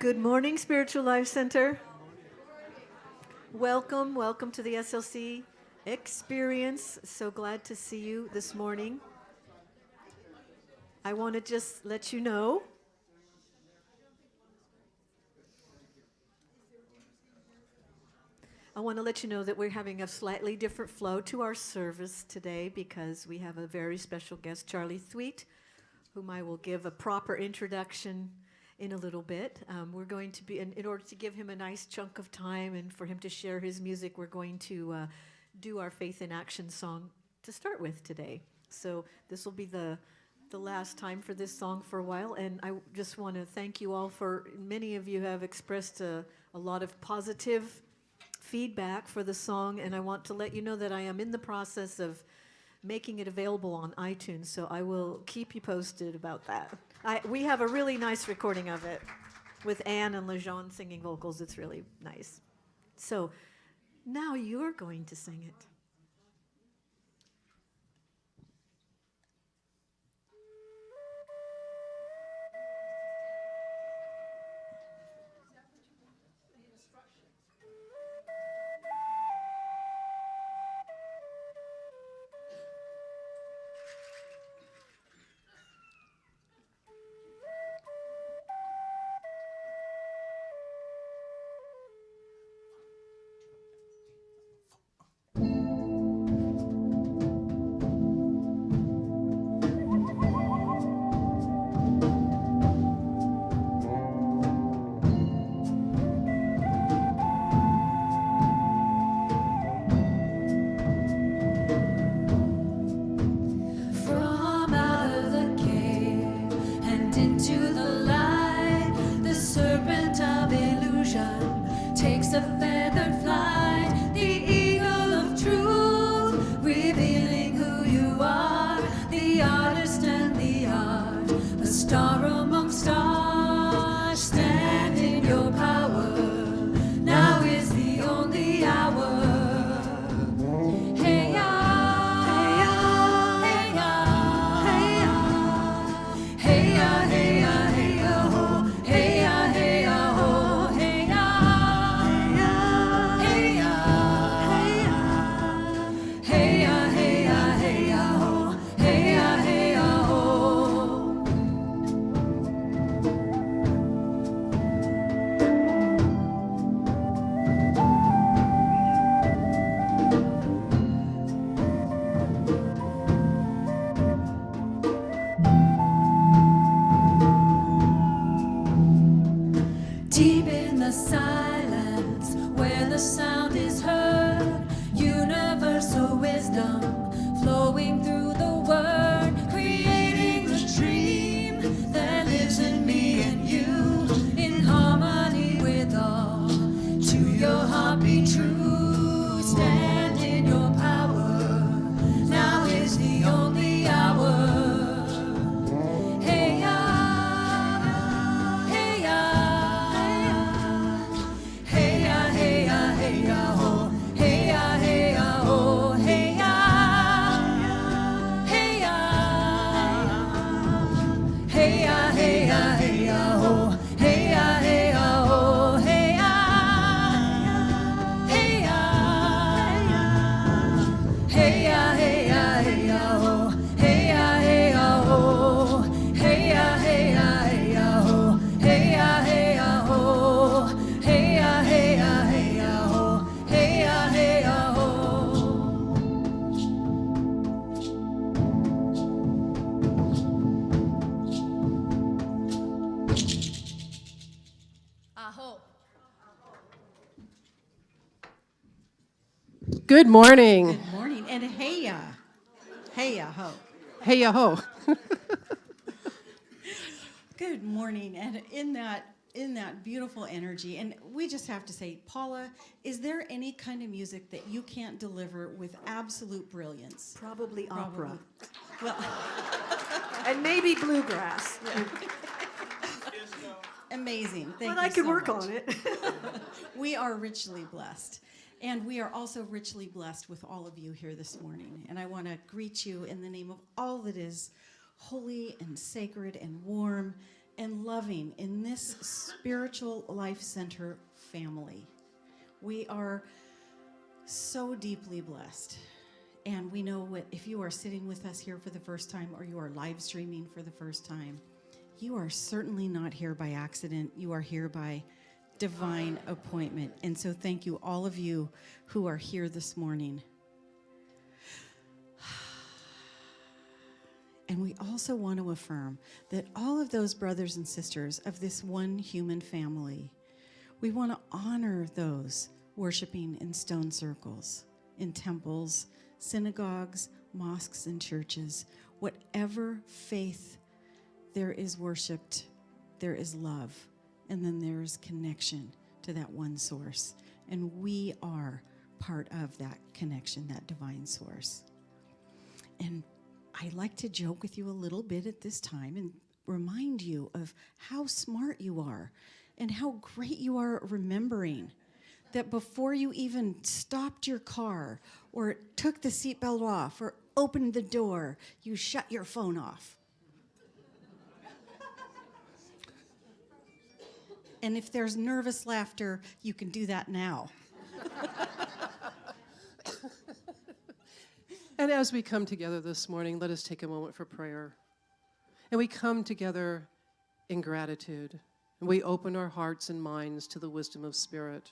Good morning, Spiritual Life Center. Welcome to the SLC experience. So glad to see you this morning. I want to just let you know that we're having a slightly different flow to our service today because we have a very special guest, Charley Thweatt, whom I will give a proper introduction in a little bit. We're going to be, in order to give him a nice chunk of time and for him to share his music, we're going to do our Faith in Action song to start with today. So this will be the last time for this song for a while, and I just want to thank you all for, many of you have expressed a lot of positive feedback for the song, and I want to let you know that I am in the process of making it available on iTunes, so I will keep you posted about that. We have a really nice recording of it with Anne and Lejeune singing vocals. It's really nice. So now you're going to sing it. Good morning. Good morning, and hey-ya. Hey-ya ho. Hey-ya ho. Good morning, and in that beautiful energy, and we just have to say, Paula, is there any kind of music that you can't deliver with absolute brilliance? Probably opera. Well, and maybe bluegrass. Yeah. Amazing. Thank you But I could so work much. on it. We are richly blessed. And we are also richly blessed with all of you here this morning. And I want to greet you in the name of all that is holy and sacred and warm and loving in this spiritual life center family. We are so deeply blessed. And we know what, if you are sitting with us here for the first time or you are live streaming for the first time, you are certainly not here by accident. You are here by divine appointment. And so thank you, all of you who are here this morning. And we also want to affirm that all of those brothers and sisters of this one human family, we want to honor those worshiping in stone circles, in temples, synagogues, mosques, and churches. Whatever faith there is worshiped, there is love, and then there is connection to that one source. And we are part of that connection, that divine source. And I like to joke with you a little bit at this time and remind you of how smart you are and how great you are at remembering that before you even stopped your car or took the seatbelt off or opened the door, you shut your phone off. And if there's nervous laughter, you can do that now. And as we come together this morning, let us take a moment for prayer. And we come together in gratitude. And we open our hearts and minds to the wisdom of Spirit.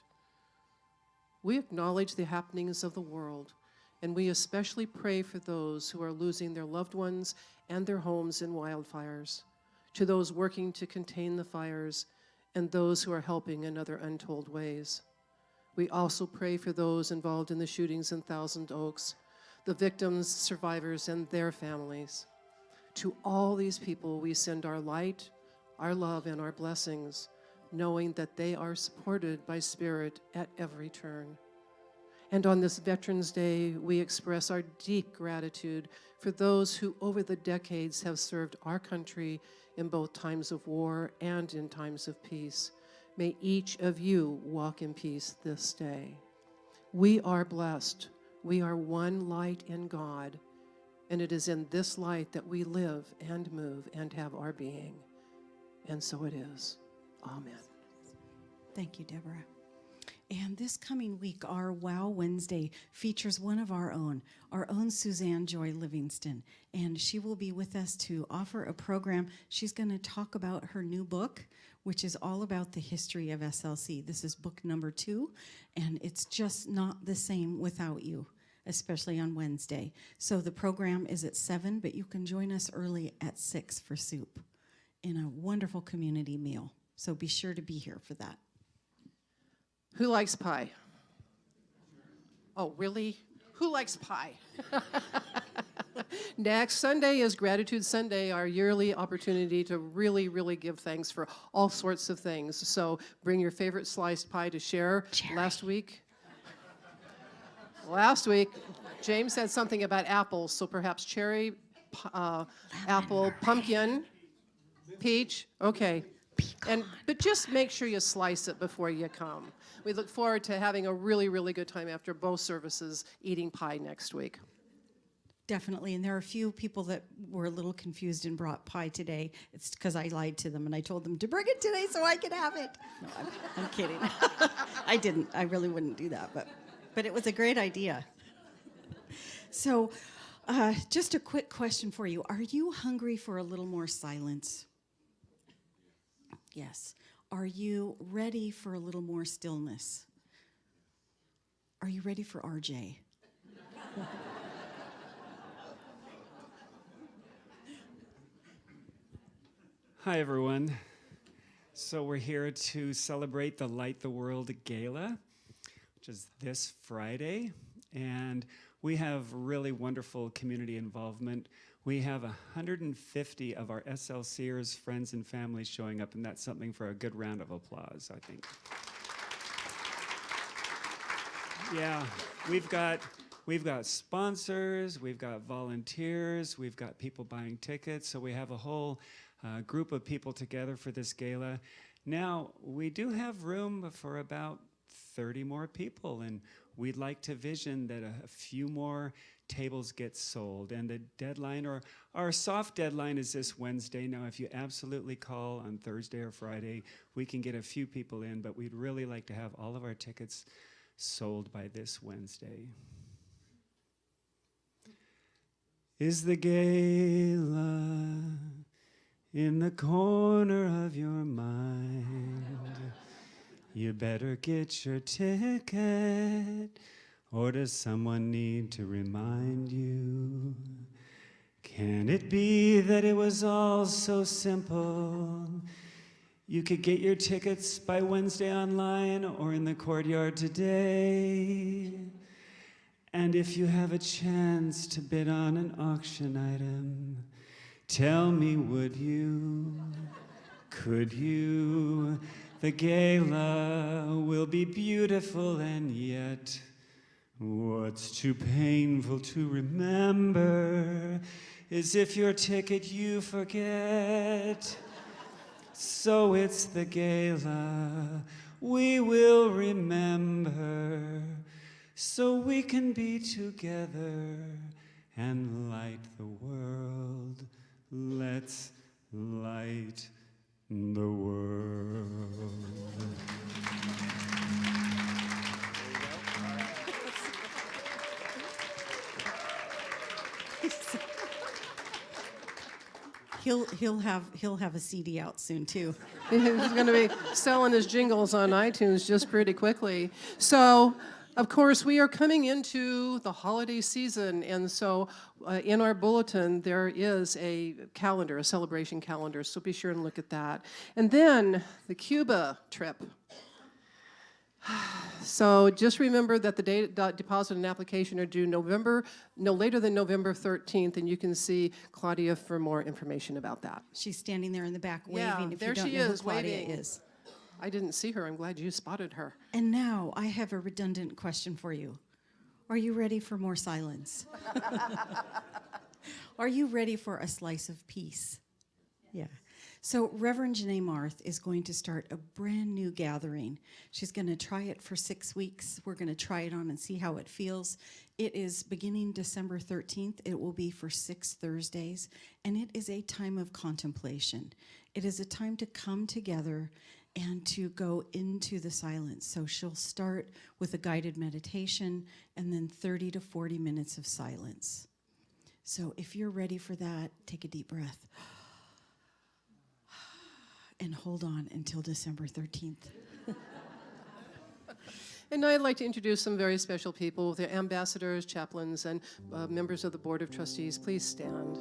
We acknowledge the happenings of the world, and we especially pray for those who are losing their loved ones and their homes in wildfires, to those working to contain the fires, and those who are helping in other untold ways. We also pray for those involved in the shootings in Thousand Oaks, the victims, survivors, and their families. To all these people, we send our light, our love, and our blessings, knowing that they are supported by Spirit at every turn. And on this Veterans Day, we express our deep gratitude for those who over the decades have served our country in both times of war and in times of peace. May each of you walk in peace this day. We are blessed. We are one light in God, and it is in this light that we live and move and have our being. And so it is. Amen. Thank you, Deborah. And this coming week, our Wow Wednesday features one of our own Suzanne Joy Livingston. And she will be with us to offer a program. She's going to talk about her new book, which is all about the history of SLC. This is book number 2, and it's just not the same without you, especially on Wednesday. So the program is at 7, but you can join us early at 6 for soup in a wonderful community meal. So be sure to be here for that. Who likes pie? Oh, really? Who likes pie? Next Sunday is Gratitude Sunday, our yearly opportunity to really, really give thanks for all sorts of things. So bring your favorite sliced pie to share. Cherry. Last week, James said something about apples, so perhaps cherry, apple, pumpkin, peach. Okay. But just make sure you slice it before you come. We look forward to having a really, really good time after both services eating pie next week. Definitely, and there are a few people that were a little confused and brought pie today. It's because I lied to them and I told them to bring it today so I could have it. No, I'm kidding. I didn't. I really wouldn't do that, but it was a great idea. So, just a quick question for you. Are you hungry for a little more silence? Yes. Are you ready for a little more stillness? Are you ready for RJ? Hi, everyone. So we're here to celebrate the Light the World Gala, which is this Friday. And we have really wonderful community involvement. We have 150 of our SLCers, friends and family showing up, and that's something for a good round of applause, I think. Yeah, we've got sponsors, we've got volunteers, we've got people buying tickets, so we have a whole group of people together for this gala. Now, we do have room for about 30 more people, and we'd like to vision that a few more tables get sold. And the deadline, or our soft deadline, is this Wednesday. Now, if you absolutely call on Thursday or Friday, we can get a few people in, but we'd really like to have all of our tickets sold by this Wednesday. Is the gala in the corner of your mind? You better get your ticket, or does someone need to remind you? Can it be that it was all so simple? You could get your tickets by Wednesday online or in the courtyard today. And if you have a chance to bid on an auction item, tell me, would you? Could you? The gala will be beautiful, and yet what's too painful to remember is if your ticket you forget. So it's the gala we will remember, so we can be together and light the world. Let's light the world. He'll have a CD out soon too. He's going to be selling his jingles on iTunes just pretty quickly. So, of course, we are coming into the holiday season, and so in our bulletin there is a calendar, a celebration calendar, so be sure and look at that. And then the Cuba trip. So just remember that the deposit and application are due no later than November 13th, and you can see Claudia for more information about that. She's standing there in the back Yeah, waving. If there you don't she know who is, Claudia waving. is. I didn't see her. I'm glad you spotted her. And now I have a redundant question for you. Are you ready for more silence? Are you ready for a slice of peace? Yeah. So Reverend Janae Marth is going to start a brand new gathering. She's going to try it for 6 weeks. We're going to try it on and see how it feels. It is beginning December 13th. It will be for 6 Thursdays, and it is a time of contemplation. It is a time to come together and to go into the silence. So she'll start with a guided meditation and then 30 to 40 minutes of silence. So if you're ready for that, take a deep breath. And hold on until December 13th. And I'd like to introduce some very special people, the ambassadors, chaplains, and members of the Board of Trustees. Please stand.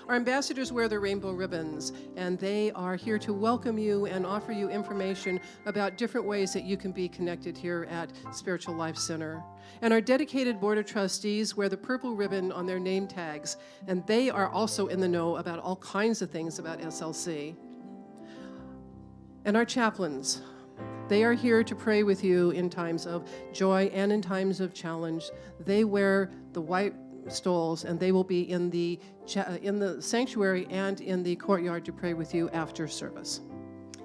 Our ambassadors wear their rainbow ribbons, and they are here to welcome you and offer you information about different ways that you can be connected here at Spiritual Life Center. And our dedicated Board of Trustees wear the purple ribbon on their name tags, and they are also in the know about all kinds of things about SLC. And our chaplains, they are here to pray with you in times of joy and in times of challenge. They wear the white stoles, and they will be in the sanctuary and in the courtyard to pray with you after service.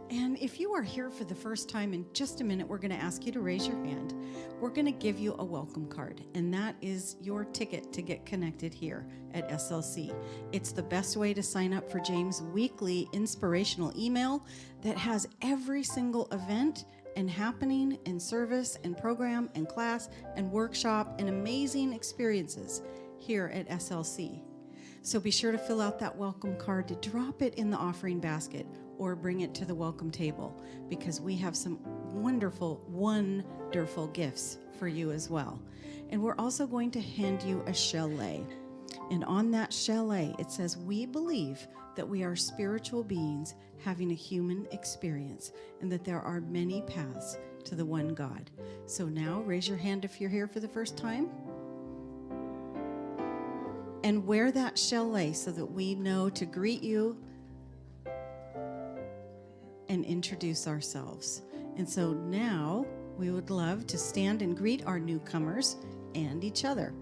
And if you are here for the first time, in just a minute, we're going to ask you to raise your hand. We're going to give you a welcome card, and that is your ticket to get connected here at SLC. It's the best way to sign up for James' weekly inspirational email that has every single event and happening and service and program and class and workshop and amazing experiences here at SLC. So be sure to fill out that welcome card, to drop it in the offering basket or bring it to the welcome table, because we have some wonderful, wonderful gifts for you as well. And we're also going to hand you a chalet. And on that chalet, it says, "We believe that we are spiritual beings having a human experience, and that there are many paths to the one God." So now raise your hand if you're here for the first time. And wear that chalet so that we know to greet you and introduce ourselves. And so now we would love to stand and greet our newcomers and each other.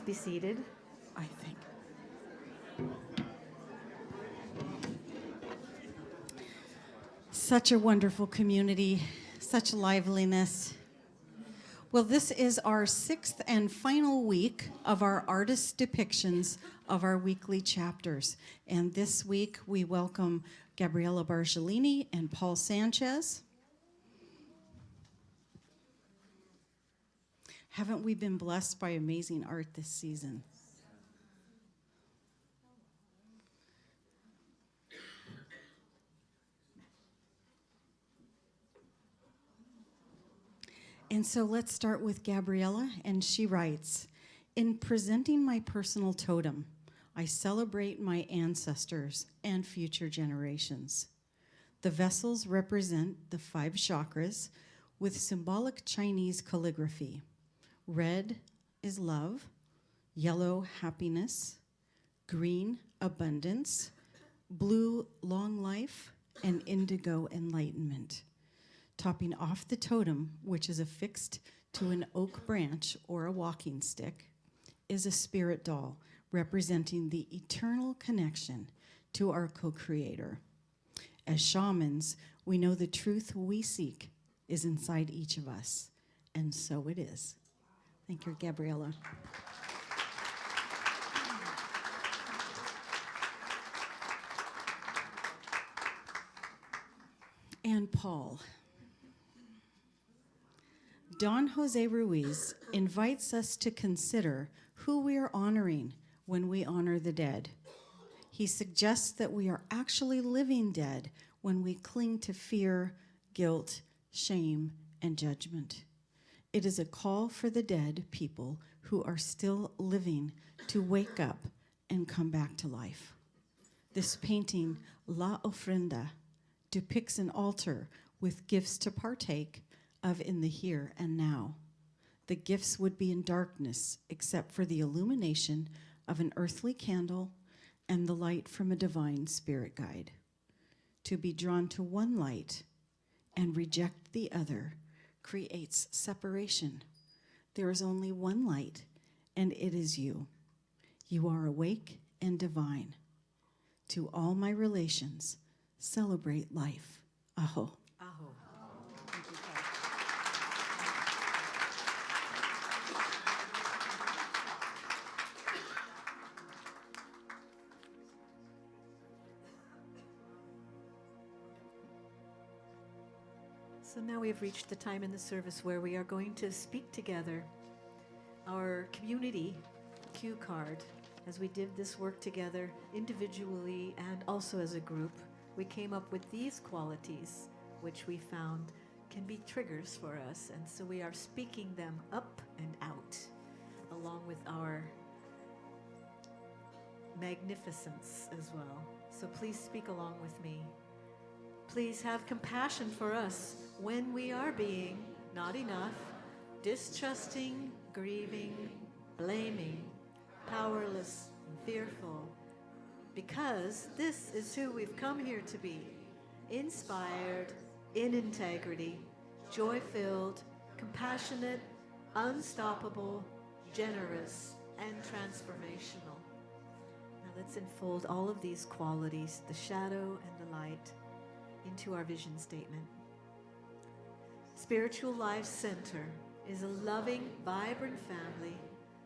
be seated. I think. Such a wonderful community, such liveliness. Well, this is our 6th and final week of our artist depictions of our weekly chapters. And this week we welcome Gabriella Bargelini and Paul Sanchez. Haven't we been blessed by amazing art this season? And so let's start with Gabriella, and she writes, "In presenting my personal totem, I celebrate my ancestors and future generations. The vessels represent the 5 chakras with symbolic Chinese calligraphy. Red is love, yellow happiness, green abundance, blue long life, and indigo enlightenment. Topping off the totem, which is affixed to an oak branch or a walking stick, is a spirit doll representing the eternal connection to our co-creator. As shamans, we know the truth we seek is inside each of us, and so it is." Thank you, Gabriella. And Paul. Don Jose Ruiz invites us to consider who we are honoring when we honor the dead. He suggests that we are actually living dead when we cling to fear, guilt, shame, and judgment. It is a call for the dead people who are still living to wake up and come back to life. This painting, La Ofrenda, depicts an altar with gifts to partake of in the here and now. The gifts would be in darkness except for the illumination of an earthly candle and the light from a divine spirit guide. To be drawn to one light and reject the other creates separation. There is only one light, and it is you. You are awake and divine. To all my relations, celebrate life. Aho. Aho. So now we have reached the time in the service where we are going to speak together. Our community cue card, as we did this work together individually and also as a group, we came up with these qualities, which we found can be triggers for us. And so we are speaking them up and out, along with our magnificence as well. So please speak along with me. Please have compassion for us when we are being not enough, distrusting, grieving, blaming, powerless, and fearful, because this is who we've come here to be: inspired, in integrity, joy-filled, compassionate, unstoppable, generous, and transformational. Now let's unfold all of these qualities, the shadow and the light, into our vision statement. Spiritual Life Center is a loving, vibrant family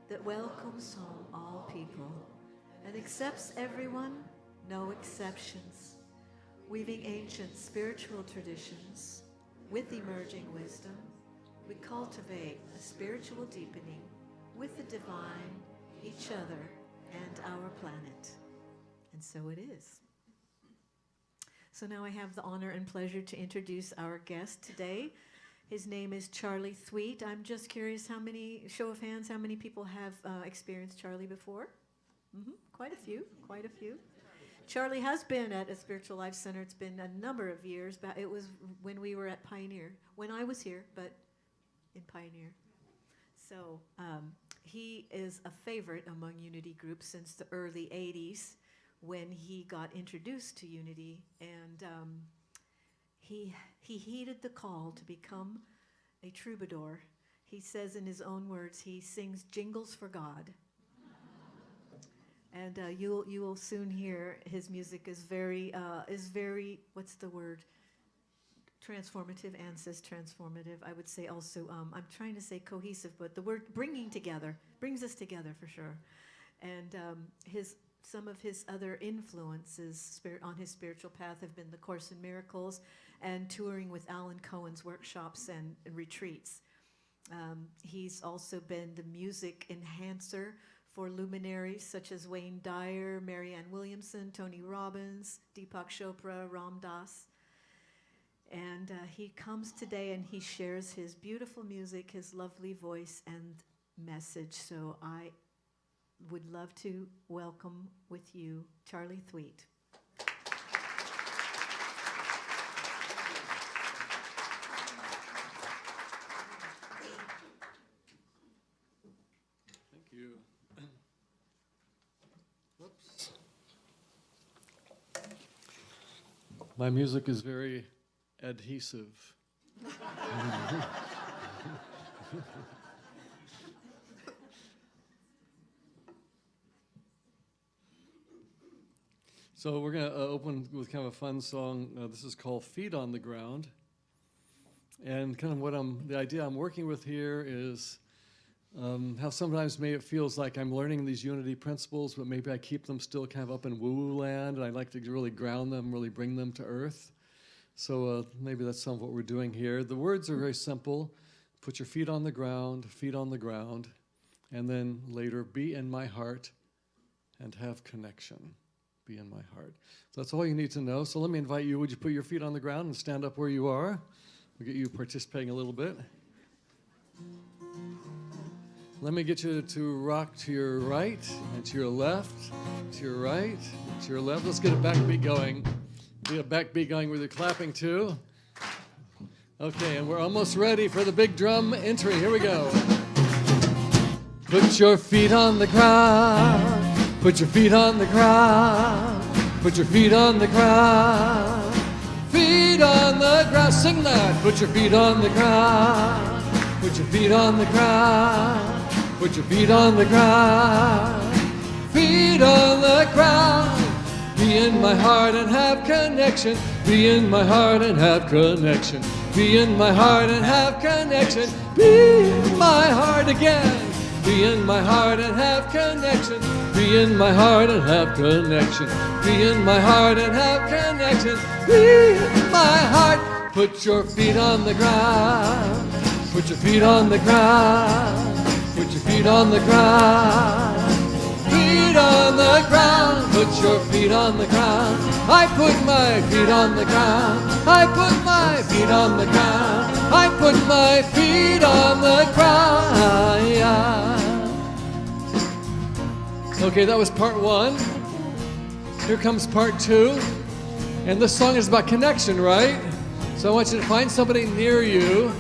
that welcomes home all people and accepts everyone, no exceptions, weaving ancient spiritual traditions with emerging wisdom. We cultivate a spiritual deepening with the divine, each other, and our planet. And so it is. So now I have the honor and pleasure to introduce our guest today. His name is Charley Thweatt. I'm just curious, show of hands, how many people have experienced Charley before? Quite a few. Charley has been at a Spiritual Life Center. It's been a number of years, but it was when we were at Pioneer, when I was here, but in Pioneer. So he is a favorite among Unity groups since the early 80s, when he got introduced to Unity, and he heeded the call to become a troubadour. He says in his own words, he sings jingles for God. And you will soon hear his music is very what's the word? Transformative. Anne says transformative. I would say also I'm trying to say cohesive, but the word bringing together brings us together for sure. And some of his other influences on his spiritual path have been the Course in Miracles and touring with Alan Cohen's workshops and retreats. He's also been the music enhancer for luminaries such as Wayne Dyer, Marianne Williamson, Tony Robbins, Deepak Chopra, Ram Dass. And he comes today and he shares his beautiful music, his lovely voice and message. So I would love to welcome with you Charley Thweatt. Thank you. Whoops. My music is very adhesive. So we're going to open with kind of a fun song. This is called Feet on the Ground. And kind of the idea I'm working with here is how sometimes maybe it feels like I'm learning these unity principles, but maybe I keep them still kind of up in woo-woo land, and I like to really ground them, really bring them to earth. So maybe that's some of what we're doing here. The words are very simple. Put your feet on the ground, and then later, be in my heart and have connection. Be in my heart. So that's all you need to know. So let me invite you, would you put your feet on the ground and stand up where you are? We'll get you participating a little bit. Let me get you to rock to your right and to your left, to your right, to your left. Let's get a backbeat going. Get a backbeat going with your clapping too. Okay, and we're almost ready for the big drum entry. Here we go. Put your feet on the ground. Put your feet on the ground. Put your feet on the ground. Feet on the ground. Sing that. Put your feet on the ground. Put your feet on the ground. Put your feet on the ground. Feet on the ground. Be in my heart and have connection. Be in my heart and have connection. Be in my heart and have connection. Be in my heart again. Be in my heart and have connection. Be in my heart and have connection. Be in my heart and have connection. Be in my heart. Put your feet on the ground. Put your feet on the ground. Put your feet on the ground. Feet on the ground. Put your feet on the ground. I put my feet on the ground. I put my feet on the ground. I put my feet on the ground. Okay, that was part one. Here comes part two. And this song is about connection, right? So I want you to find somebody near you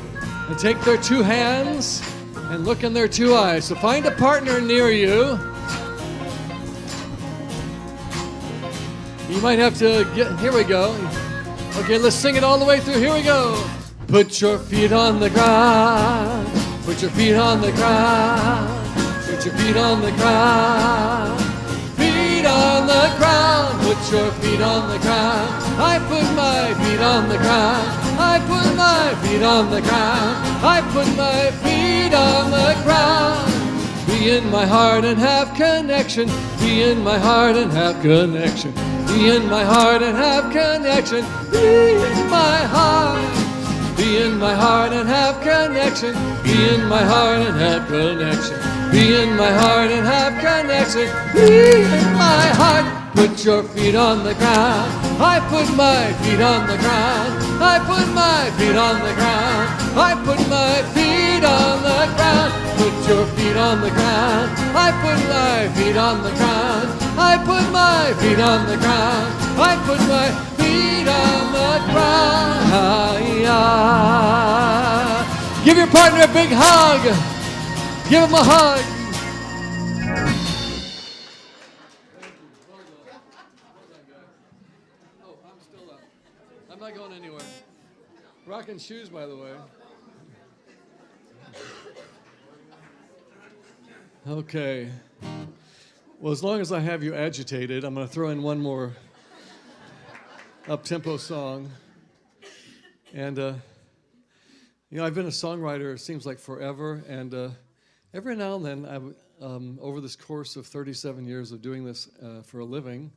and take their two hands and look in their two eyes. So find a partner near you. You might have to here we go. Okay, let's sing it all the way through. Here we go. Put your feet on the ground. Put your feet on the ground. Put your feet on the ground. Feet on the ground. Put your feet on the ground. I put my feet on the ground. I put my feet on the ground. I put my feet on the ground. Be in my heart and have connection. Be in my heart and have connection. Be in my heart and have connection. Be in my heart. Be in my heart and have connection. Be in my heart and have connection. Be in my heart and have connection. Be in my heart. Put your feet on the ground. I put my feet on the ground. I put my feet on the ground. I put my feet on the ground. Put your feet on the ground. I put my feet on the ground. I put my feet on the ground. I put my feet on the ground. Give your partner a big hug. Give him a hug. Oh, I'm still up. I'm not going anywhere. Rocking shoes, by the way. Okay. Well, as long as I have you agitated, I'm going to throw in one more up-tempo song. And, I've been a songwriter, it seems like forever, and every now and then, over this course of 37 years of doing this for a living,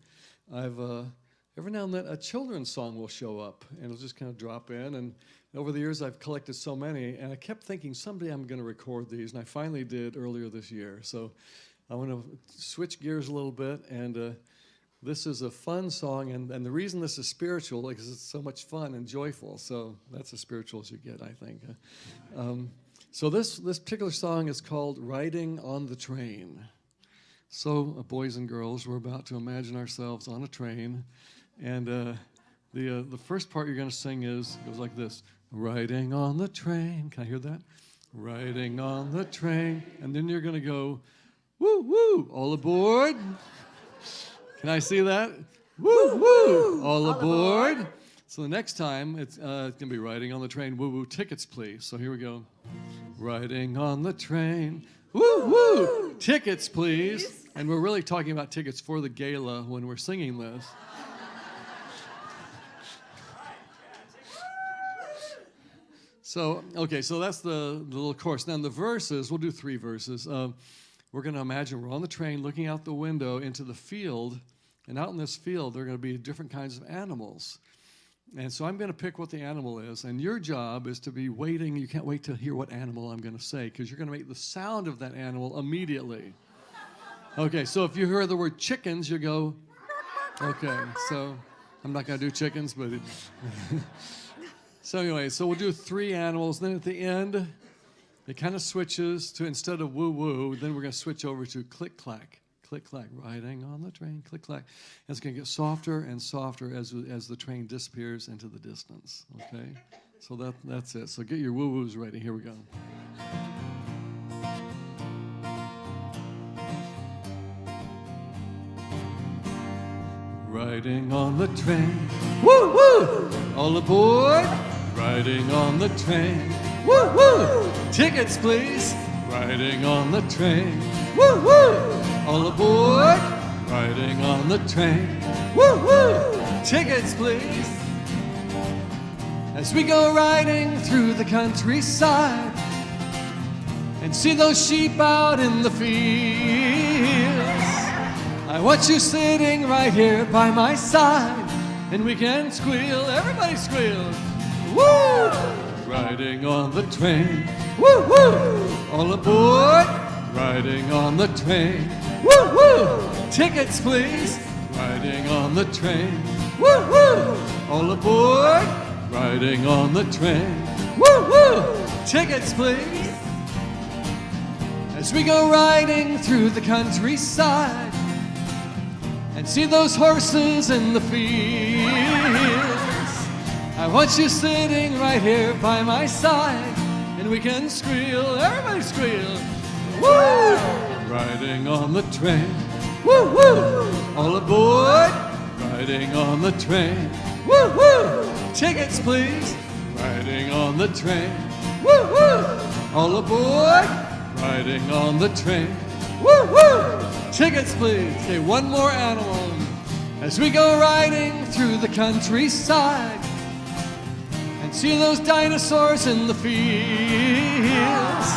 every now and then a children's song will show up, and it'll just kind of drop in, and over the years I've collected so many, and I kept thinking someday I'm going to record these, and I finally did earlier this year. So I want to switch gears a little bit, and this is a fun song, and the reason this is spiritual is it's so much fun and joyful, so that's as spiritual as you get, I think. So this particular song is called Riding on the Train. So, boys and girls, we're about to imagine ourselves on a train, and the first part you're going to sing goes like this. Riding on the train. Can I hear that? Riding on the train. And then you're going to go, woo, woo, all aboard. Can I see that? Woo, woo, all aboard. So the next time, it's going to be riding on the train, woo, woo, tickets, please. So here we go. Riding on the train, woo, woo, tickets, please. And we're really talking about tickets for the gala when we're singing this. So, okay, so that's the little chorus. Now, in the verses, we'll do 3 verses. We're going to imagine we're on the train looking out the window into the field, and out in this field, there are going to be different kinds of animals. And so I'm going to pick what the animal is, and your job is to be waiting. You can't wait to hear what animal I'm going to say, because you're going to make the sound of that animal immediately. Okay, so if you hear the word chickens, you go, okay, so I'm not going to do chickens, but... So anyway, so we'll do 3 animals, then at the end, it kind of switches to, instead of woo-woo, then we're going to switch over to click-clack. Click-clack, riding on the train, click-clack. And it's going to get softer and softer as the train disappears into the distance, okay? So that's it. So get your woo-woos ready. Here we go. Riding on the train, woo-woo, all aboard. Riding on the train, woo-woo, tickets please. Riding on the train, woo-woo, all aboard. Riding on the train, woo-woo, tickets please. As we go riding through the countryside and see those sheep out in the fields, I want you sitting right here by my side, and we can squeal, everybody squeal. Woo! Riding on the train, woo-woo, all aboard. Riding on the train, woo-woo, tickets please. Riding on the train, woo-woo, all aboard. Riding on the train, woo-woo, tickets please. As we go riding through the countryside and see those horses in the fields, I want you sitting right here by my side, and we can squeal, everybody squeal. Woo! Riding on the train, woo-woo, all aboard. Riding on the train, woo-woo, tickets please. Riding on the train, woo-woo, all aboard. Riding on the train, woo-woo, tickets please. Okay, one more animal. As we go riding through the countryside and see those dinosaurs in the fields,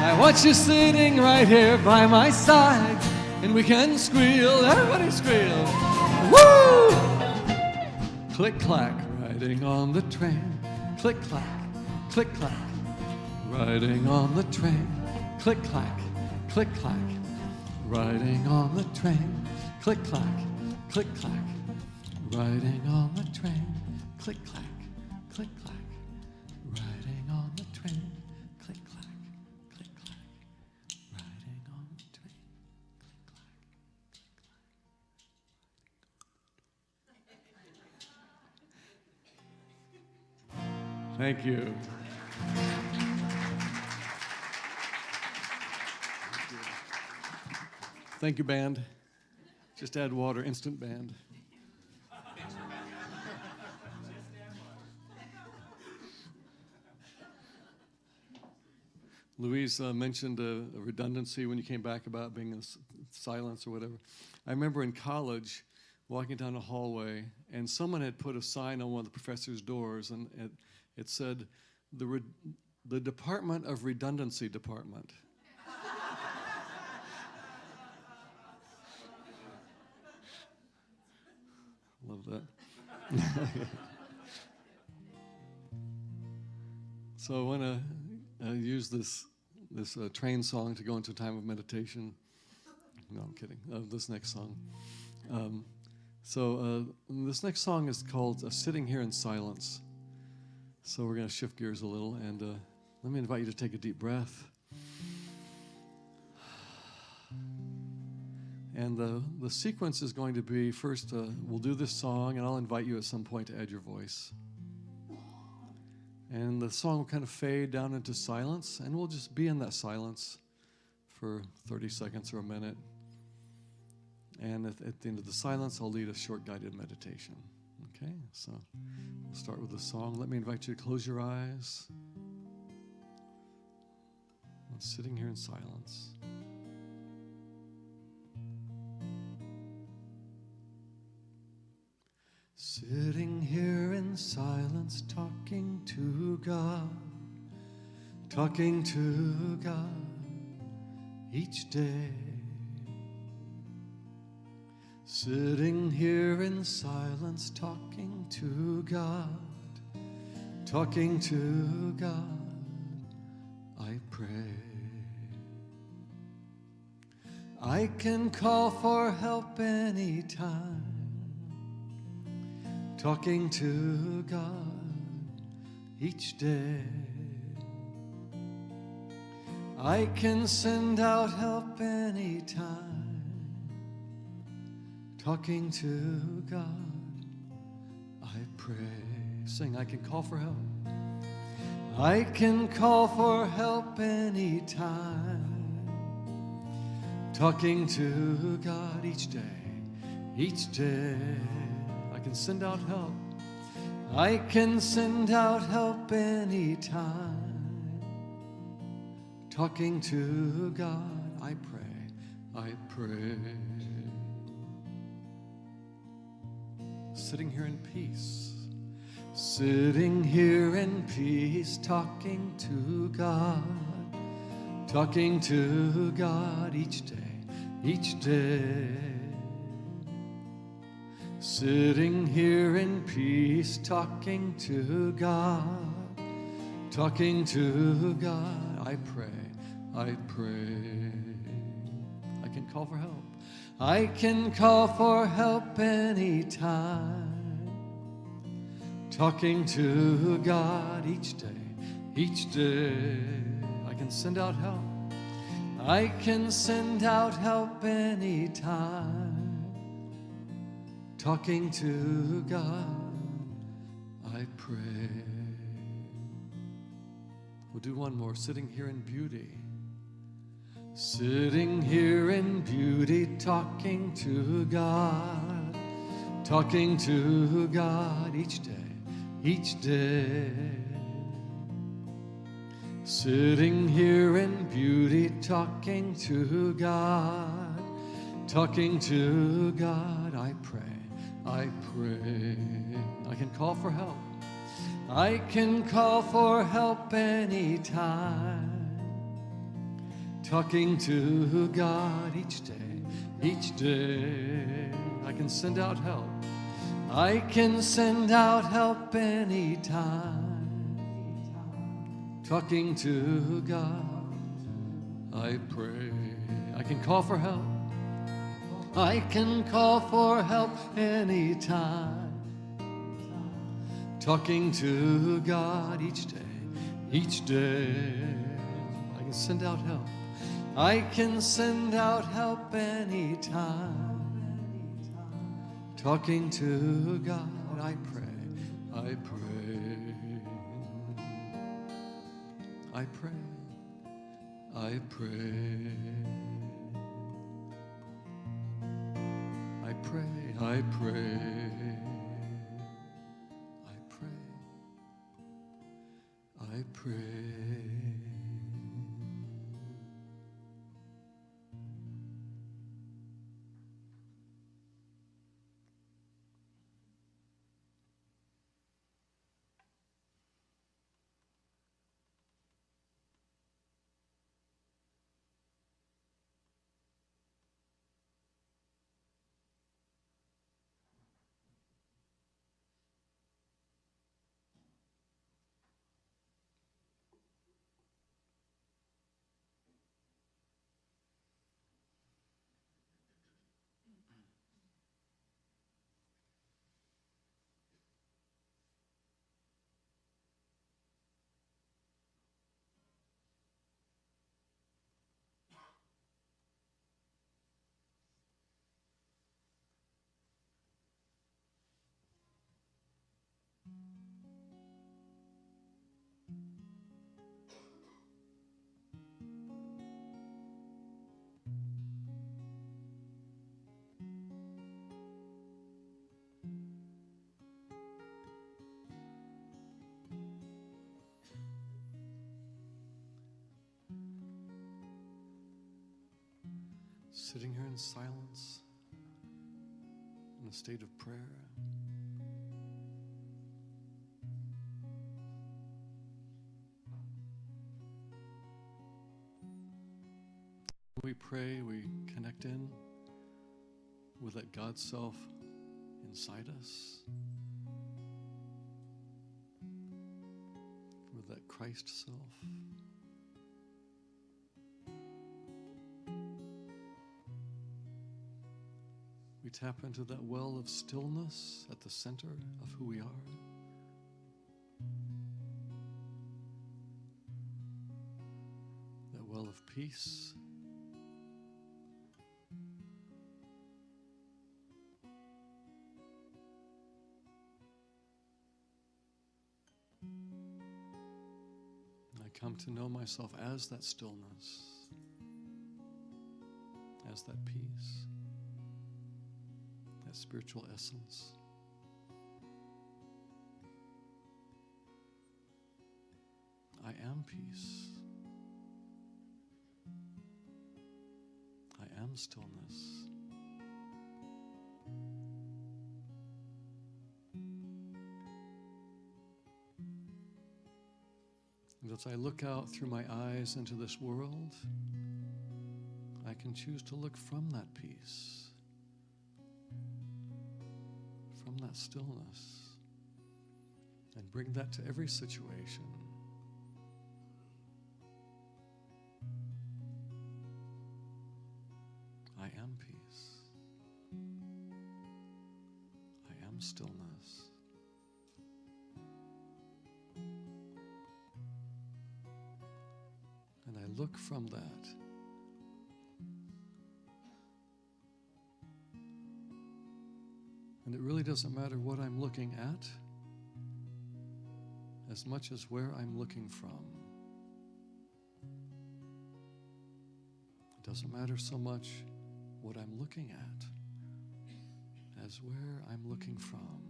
I want you sitting right here by my side, and we can squeal, everybody squeal. Woo! Click-clack, riding on the train. Click-clack, click-clack, riding on the train. Click-clack, click-clack, riding on the train. Click-clack, click-clack, riding on the train. Click-clack, click-clack, riding on the train. Click-clack, click-clack, riding on the train. Click-clack, click-clack. Thank you. Thank you, band. Just add water, instant band. Louise mentioned a redundancy when you came back about being in silence or whatever. I remember in college walking down a hallway, and someone had put a sign on one of the professor's doors, and it said, the Department of Redundancy Department. Love that. So I want to use this train song to go into a time of meditation. No, I'm kidding. This next song. This next song is called Sitting Here in Silence. So we're going to shift gears a little, and let me invite you to take a deep breath. And the sequence is going to be, first we'll do this song, and I'll invite you at some point to add your voice. And the song will kind of fade down into silence, and we'll just be in that silence for 30 seconds or a minute. And at the end of the silence, I'll lead a short guided meditation. Okay, so we'll start with the song. Let me invite you to close your eyes. I'm sitting here in silence. Sitting here in silence, talking to God each day. Sitting here in silence, talking to God, I pray. I can call for help anytime. Talking to God each day. I can send out help anytime. Talking to God, I pray. Sing, I can call for help. I can call for help anytime. Talking to God each day. I can send out help. I can send out help anytime. Talking to God, I pray. Sitting here in peace. Sitting here in peace, talking to God each day. Sitting here in peace, talking to God, I pray. I can call for help. I can call for help anytime. Talking to God each day. I can send out help. I can send out help anytime. Talking to God, I pray. We'll do one more. Sitting here in beauty. Sitting here in beauty, talking to God each day. Sitting here in beauty, talking to God, I pray. I can call for help. I can call for help anytime. Talking to God each day. I can send out help. I can send out help anytime. Talking to God, I pray. I can call for help. I can call for help anytime. Talking to God each day. I can send out help. I can send out help anytime. Talking to God, I pray. I pray. I pray. I pray. I pray. I pray. I pray. I pray. sitting here in silence, in a state of prayer. When we pray, we connect in with that God self inside us, with that Christ self. We tap into that well of stillness at the center of who we are. That well of peace. I come to know myself as that stillness, as that peace. That spiritual essence. I am peace. I am stillness. And as I look out through my eyes into this world, I can choose to look from that peace. That stillness, and bring that to every situation. I am peace. I am stillness. And I look from that. And it really doesn't matter what I'm looking at as much as where I'm looking from. It doesn't matter so much what I'm looking at as where I'm looking from.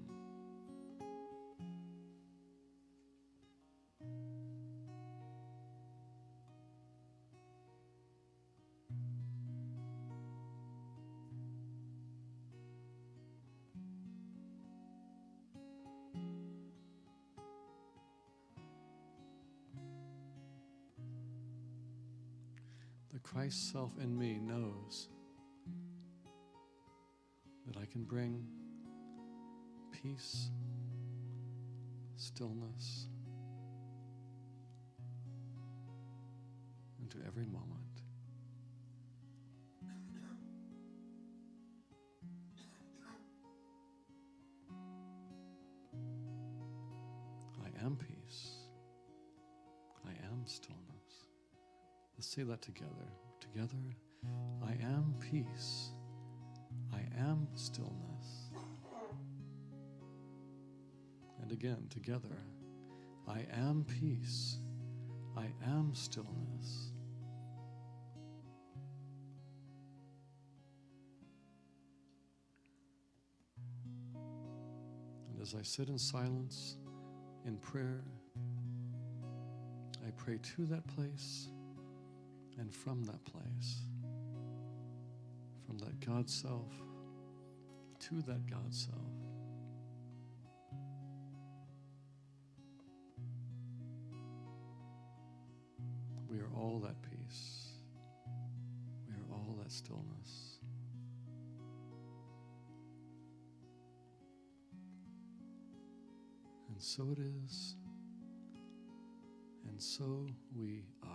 The Christ self in me knows that I can bring peace, stillness into every moment. I am peace. I am stillness. Let's say that together. Together, I am peace. I am stillness. And again, together, I am peace. I am stillness. And as I sit in silence, in prayer, I pray to that place and from that place, from that God self to that God self. We are all that peace. We are all that stillness. And so it is, and so we are.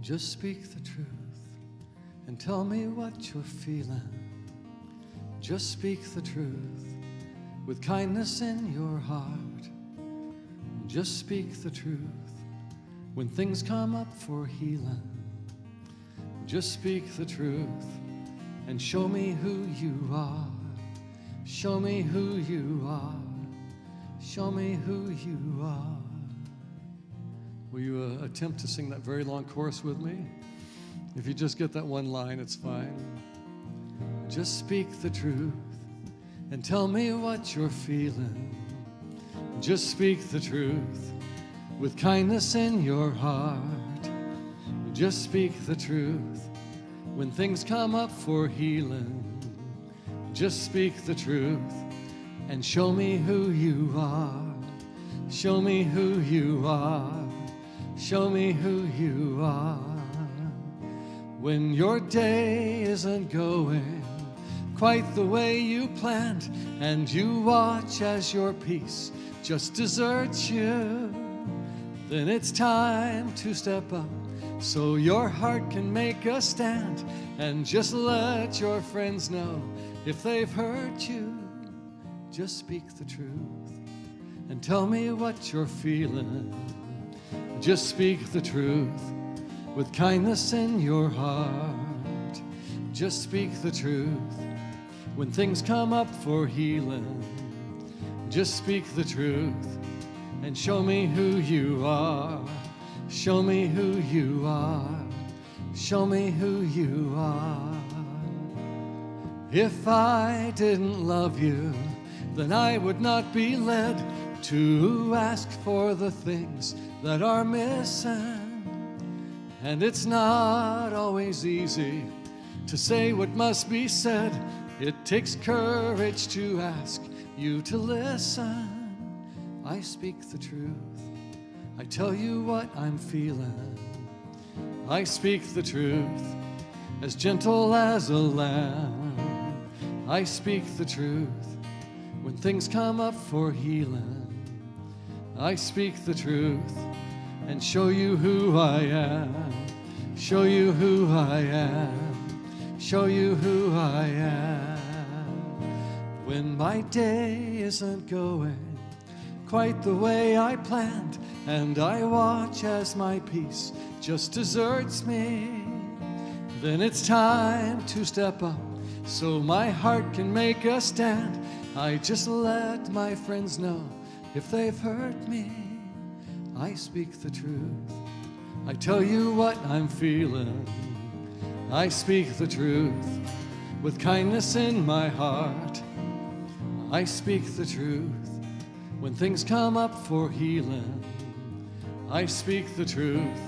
Just speak the truth and tell me what you're feeling. Just speak the truth with kindness in your heart. Just speak the truth when things come up for healing. Just speak the truth and show me who you are. Show me who you are. Show me who you are. Will you attempt to sing that very long chorus with me? If you just get that one line, it's fine. Just speak the truth and tell me what you're feeling. Just speak the truth with kindness in your heart. Just speak the truth when things come up for healing. Just speak the truth and show me who you are. Show me who you are. Show me who you are. When your day isn't going quite the way you planned, and you watch as your peace just deserts you, then it's time to step up so your heart can make a stand, and just let your friends know if they've hurt you. Just speak the truth and tell me what you're feeling. Just speak the truth with kindness in your heart. Just speak the truth when things come up for healing. Just speak the truth and show me who you are. Show me who you are. Show me who you are. If I didn't love you, then I would not be led to ask for the things that are missing. And it's not always easy to say what must be said. It takes courage to ask you to listen. I speak the truth. I tell you what I'm feeling. I speak the truth, as gentle as a lamb. I speak the truth when things come up for healing. I speak the truth and show you who I am. Show you who I am. Show you who I am. When my day isn't going quite the way I planned, and I watch as my peace just deserts me, then it's time to step up so my heart can make a stand. I just let my friends know if they've hurt me. I speak the truth. I tell you what I'm feeling. I speak the truth with kindness in my heart. I speak the truth when things come up for healing. I speak the truth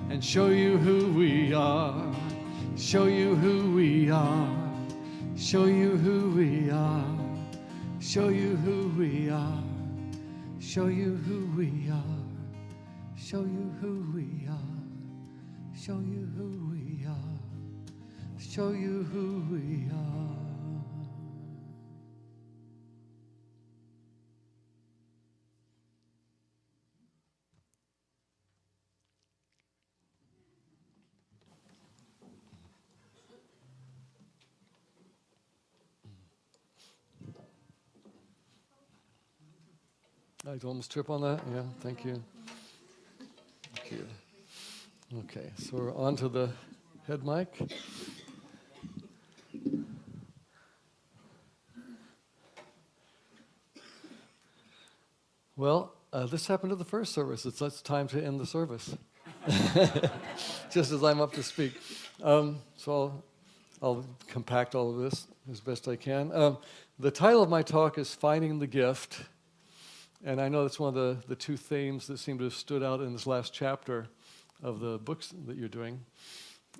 and show you who we are. Show you who we are. Show you who we are. Show you who we are. Show you who we are. Show you who we are. Show you who we are. Show you who we are. I almost trip on that. Yeah, thank you. Thank you. Okay, so we're on to the head mic. Well, this happened at the first service. It's time to end the service, just as I'm up to speak. So I'll compact all of this as best I can. The title of my talk is Finding the Gift. And I know that's one of the two themes that seem to have stood out in this last chapter of the books that you're doing.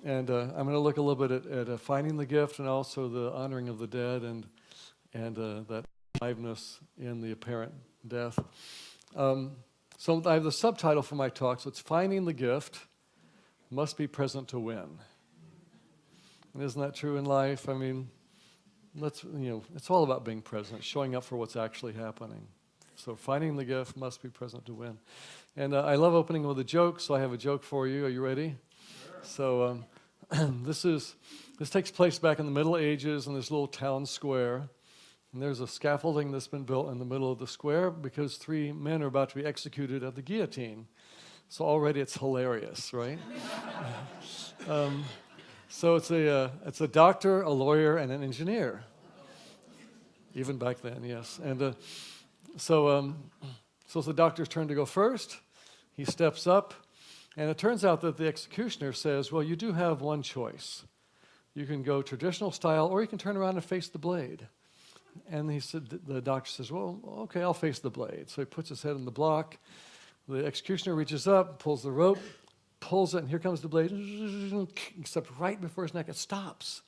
And I'm going to look a little bit at finding the gift and also the honoring of the dead and that aliveness in the apparent death. So I have the subtitle for my talk, so it's Finding the Gift Must Be Present to Win. And isn't that true in life? I mean, it's all about being present, showing up for what's actually happening. So finding the gift must be present to win. And I love opening with a joke, so I have a joke for you. Are you ready? Sure. So this takes place back in the Middle Ages in this little town square. And there's a scaffolding that's been built in the middle of the square because 3 men are about to be executed at the guillotine. So already it's hilarious, right? So it's a doctor, a lawyer, and an engineer. Even back then, yes. And so it's the doctor's turn to go first. He steps up, and it turns out that the executioner says, well, you do have one choice. You can go traditional style, or you can turn around and face the blade. And the doctor says, well, okay, I'll face the blade. So he puts his head in the block. The executioner reaches up, pulls the rope, pulls it, and here comes the blade. Except right before his neck, it stops.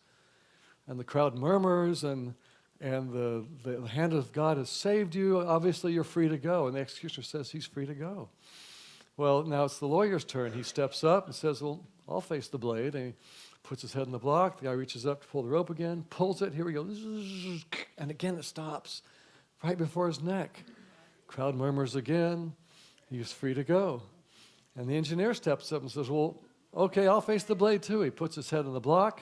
And the crowd murmurs, and the hand of God has saved you. Obviously, you're free to go. And the executioner says he's free to go. Well, now it's the lawyer's turn. He steps up and says, well, I'll face the blade. And he puts his head in the block. The guy reaches up to pull the rope again, pulls it. Here we go. And again, it stops right before his neck. Crowd murmurs again. He's free to go. And the engineer steps up and says, well, okay, I'll face the blade too. He puts his head in the block.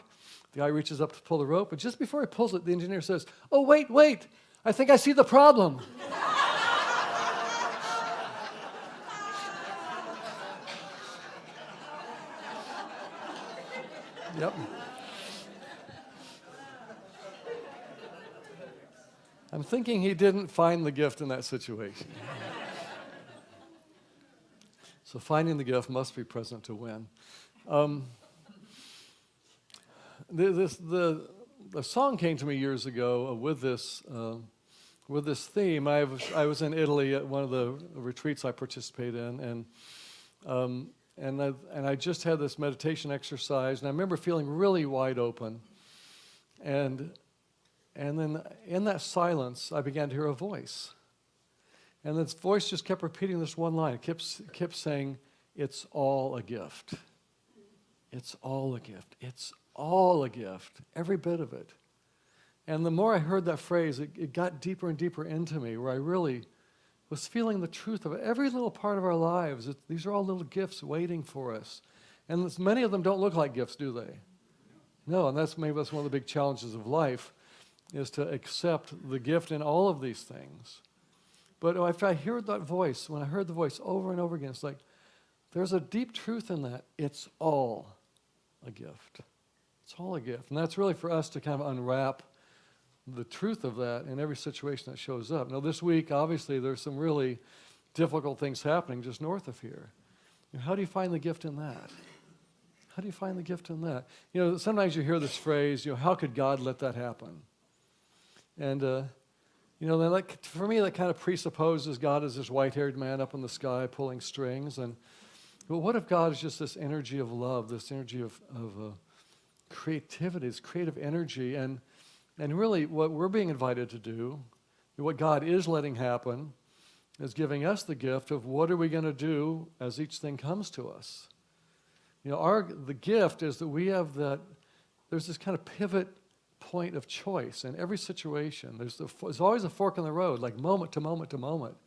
The guy reaches up to pull the rope. And just before he pulls it, the engineer says, oh, wait. I think I see the problem. Yep. I'm thinking he didn't find the gift in that situation. So finding the gift must be present to win. The song came to me years ago with this theme. I was in Italy at one of the retreats I participated in, and I just had this meditation exercise, and I remember feeling really wide open. And then in that silence, I began to hear a voice. And this voice just kept repeating this one line. It kept saying, it's all a gift. It's all a gift. It's all a gift. Every bit of it. And the more I heard that phrase, it got deeper and deeper into me, where I really was feeling the truth of it. Every little part of our lives, these are all little gifts waiting for us. And many of them don't look like gifts, do they? No, and maybe that's one of the big challenges of life, is to accept the gift in all of these things. But if I heard that voice, when I heard the voice over and over again, it's like, there's a deep truth in that. It's all a gift. It's all a gift. And that's really for us to kind of unwrap the truth of that in every situation that shows up. Now, this week, obviously, there's some really difficult things happening just north of here. How do you find the gift in that? How do you find the gift in that? Sometimes you hear this phrase, how could God let that happen? And, for me, that kind of presupposes God is this white-haired man up in the sky pulling strings. But what if God is just this energy of love, this energy of creativity, this creative energy? And really, what we're being invited to do, what God is letting happen, is giving us the gift of what are we going to do as each thing comes to us. The gift is that we have there's this kind of pivot point of choice in every situation. There's always a fork in the road, like moment to moment to moment.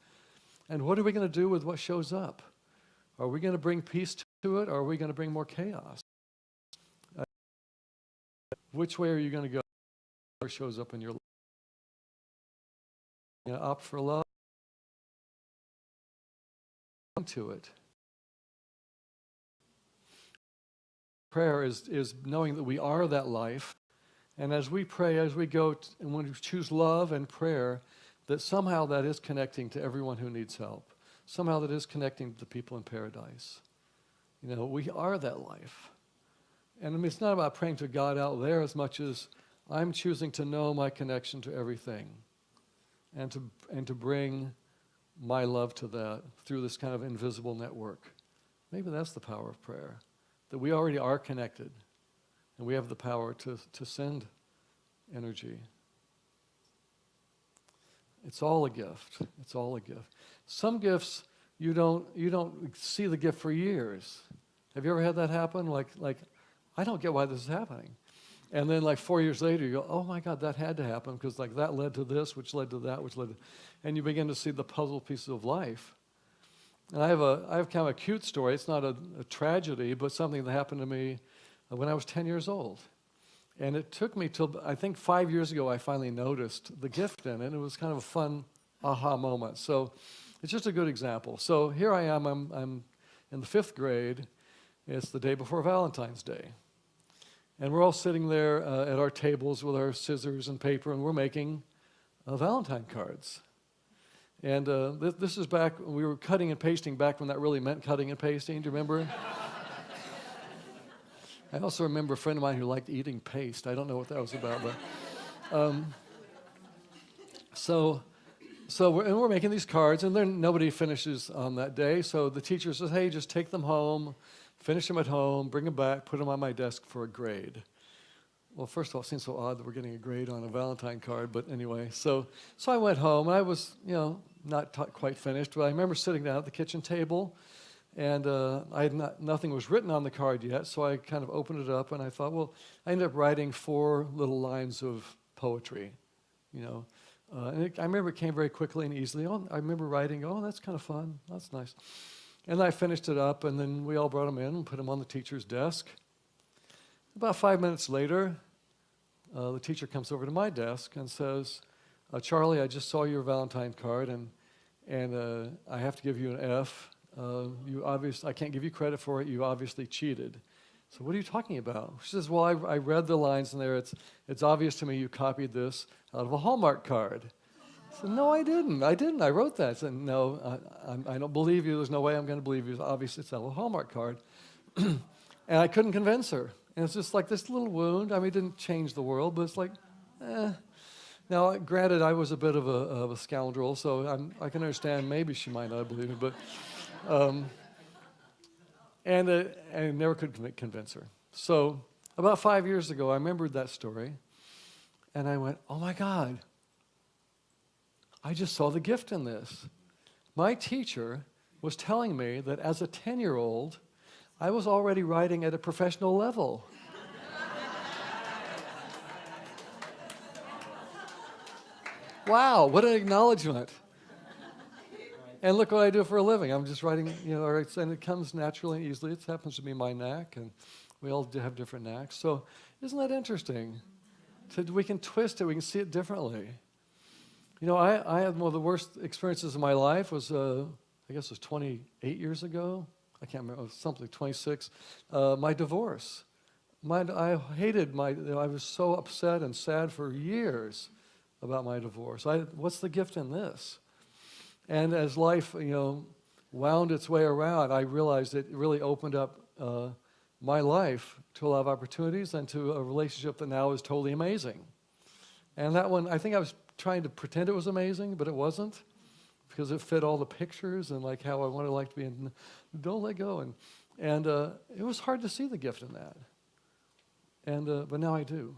And what are we going to do with what shows up? Are we going to bring peace to it, or are we going to bring more chaos? Which way are you going to go? What shows up in your life? You're going to opt for love? To it. Prayer is knowing that we are that life. And as we pray, as we go, and when we choose love and prayer, that somehow that is connecting to everyone who needs help. Somehow that is connecting to the people in paradise. We are that life. And it's not about praying to God out there as much as I'm choosing to know my connection to everything and to bring my love to that through this kind of invisible network. Maybe that's the power of prayer, that we already are connected. And we have the power to send energy. It's all a gift. It's all a gift. Some gifts you don't see the gift for years. Have you ever had that happen? Like I don't get why this is happening. And then 4 years later you go, oh my God, that had to happen because that led to this, which led to that, which led to, and you begin to see the puzzle pieces of life. And I have kind of a cute story. It's not a tragedy, but something that happened to me when I was 10 years old. And it took me till, I think 5 years ago, I finally noticed the gift in it. It was kind of a fun aha moment. So it's just a good example. So here I am, I'm in the 5th grade. It's the day before Valentine's Day. And we're all sitting there at our tables with our scissors and paper, and we're making Valentine cards. And this is back, we were cutting and pasting back when that really meant cutting and pasting. Do you remember? I also remember a friend of mine who liked eating paste. I don't know what that was about, but we're making these cards, and then nobody finishes on that day. So the teacher says, "Hey, just take them home, finish them at home, bring them back, put them on my desk for a grade." Well, first of all, it seems so odd that we're getting a grade on a Valentine card, but anyway. So I went home, and I was, not quite finished, but I remember sitting down at the kitchen table, and nothing was written on the card yet, so I kind of opened it up, and I thought, well, I ended up writing 4 little lines of poetry, and I remember it came very quickly and easily. I remember writing, that's kind of fun, that's nice. And I finished it up, and then we all brought them in and put them on the teacher's desk. About 5 minutes later, the teacher comes over to my desk and says, "Charlie, I just saw your Valentine card, and I have to give you an F. I can't give you credit for it. You obviously cheated." So what are you talking about? She says, "Well, I read the lines in there. It's obvious to me you copied this out of a Hallmark card." I said, "No, I didn't. I wrote that." I said, "No, I don't believe you. There's no way I'm going to believe you. Obviously, it's out of a Hallmark card." And I couldn't convince her. And it's just like this little wound. I mean, it didn't change the world, but it's like, eh. Now, granted, I was a bit of a scoundrel, so I can understand maybe she might not believe me, but... And I never could convince her. So about 5 years ago, I remembered that story, and I went, "Oh my God, I just saw the gift in this." My teacher was telling me that as a 10-year-old, I was already writing at a professional level. Wow, what an acknowledgement. And look what I do for a living. I'm just writing, and it comes naturally and easily. It happens to be my knack, and we all have different knacks. So isn't that interesting? We can twist it. We can see it differently. I had one of the worst experiences of my life was, I guess it was 28 years ago. I can't remember. It was something, 26. My divorce. I hated I was so upset and sad for years about my divorce. What's the gift in this? And as life, wound its way around, I realized it really opened up my life to a lot of opportunities and to a relationship that now is totally amazing. And that one, I think I was trying to pretend it was amazing, but it wasn't, because it fit all the pictures and like how I wanted to be in, don't let go. And it was hard to see the gift in that. But now I do.